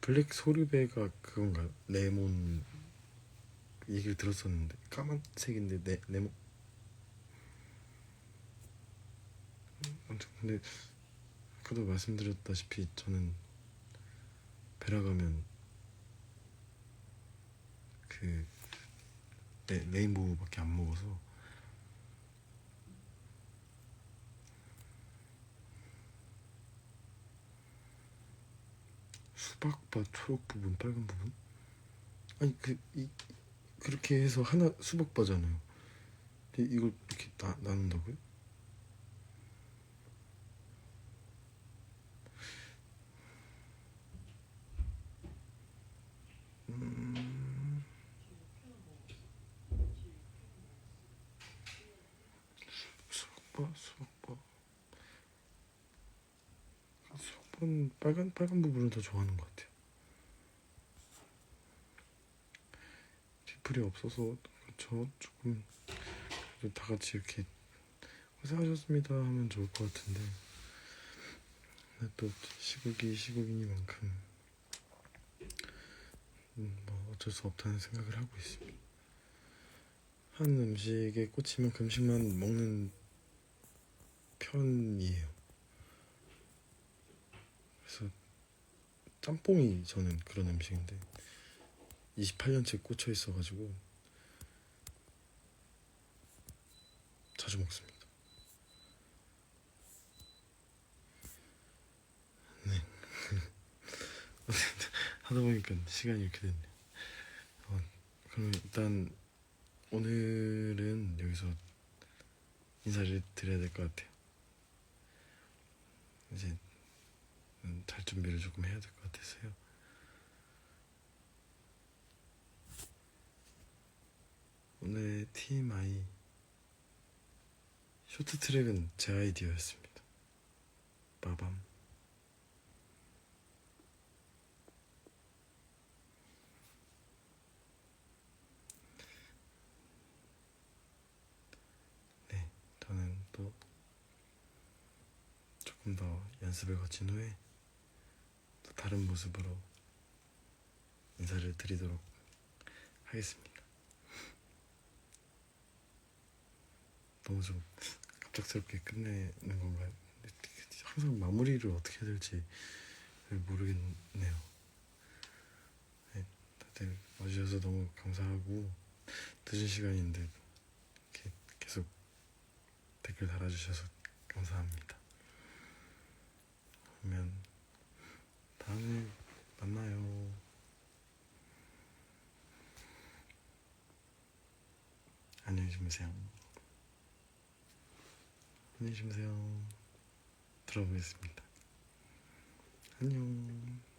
블랙 소르베가 그건가요? 레몬 얘기를 들었었는데 까만색인데 레몬 아무튼 근데 아까도 말씀드렸다시피 저는 베라 가면 그 레인보우밖에 안 먹어서 수박밭 초록 부분 빨간 부분? 아니 그렇게 해서 하나 수박바잖아요. 근데 이걸 이렇게 나눈다고요? 수박은 빨간 부분을 더 좋아하는 것 같아요. 뒤풀이 없어서 그렇죠. 조금 다 같이 이렇게 고생하셨습니다 하면 좋을 것 같은데 또 시국이니만큼 뭐 어쩔 수 없다는 생각을 하고 있습니다. 한 음식에 꽂히면 그 음식만 먹는 편이에요. 그래서 짬뽕이 저는 그런 음식인데 28년째 꽂혀 있어가지고 자주 먹습니다. 네. 하다 보니까 시간이 이렇게 됐네요. 그럼 일단 오늘은 여기서 인사를 드려야 될 것 같아요. 이제 잘 준비를 조금 해야 될 것 같아서요. 오늘의 TMI 쇼트트랙은 제 아이디어였습니다. 빠밤. 네, 저는 또 조금 더 연습을 거친 후에 또 다른 모습으로 인사를 드리도록 하겠습니다. 너무 좀 갑작스럽게 끝내는 건가요? 항상 마무리를 어떻게 해야 될지 모르겠네요. 네, 다들 와주셔서 너무 감사하고 늦은 시간인데 이렇게 계속 댓글 달아주셔서 감사합니다. 그러면 다음에 만나요. 안녕히 주무세요. 안녕히 주무세요. 들어보겠습니다. 안녕.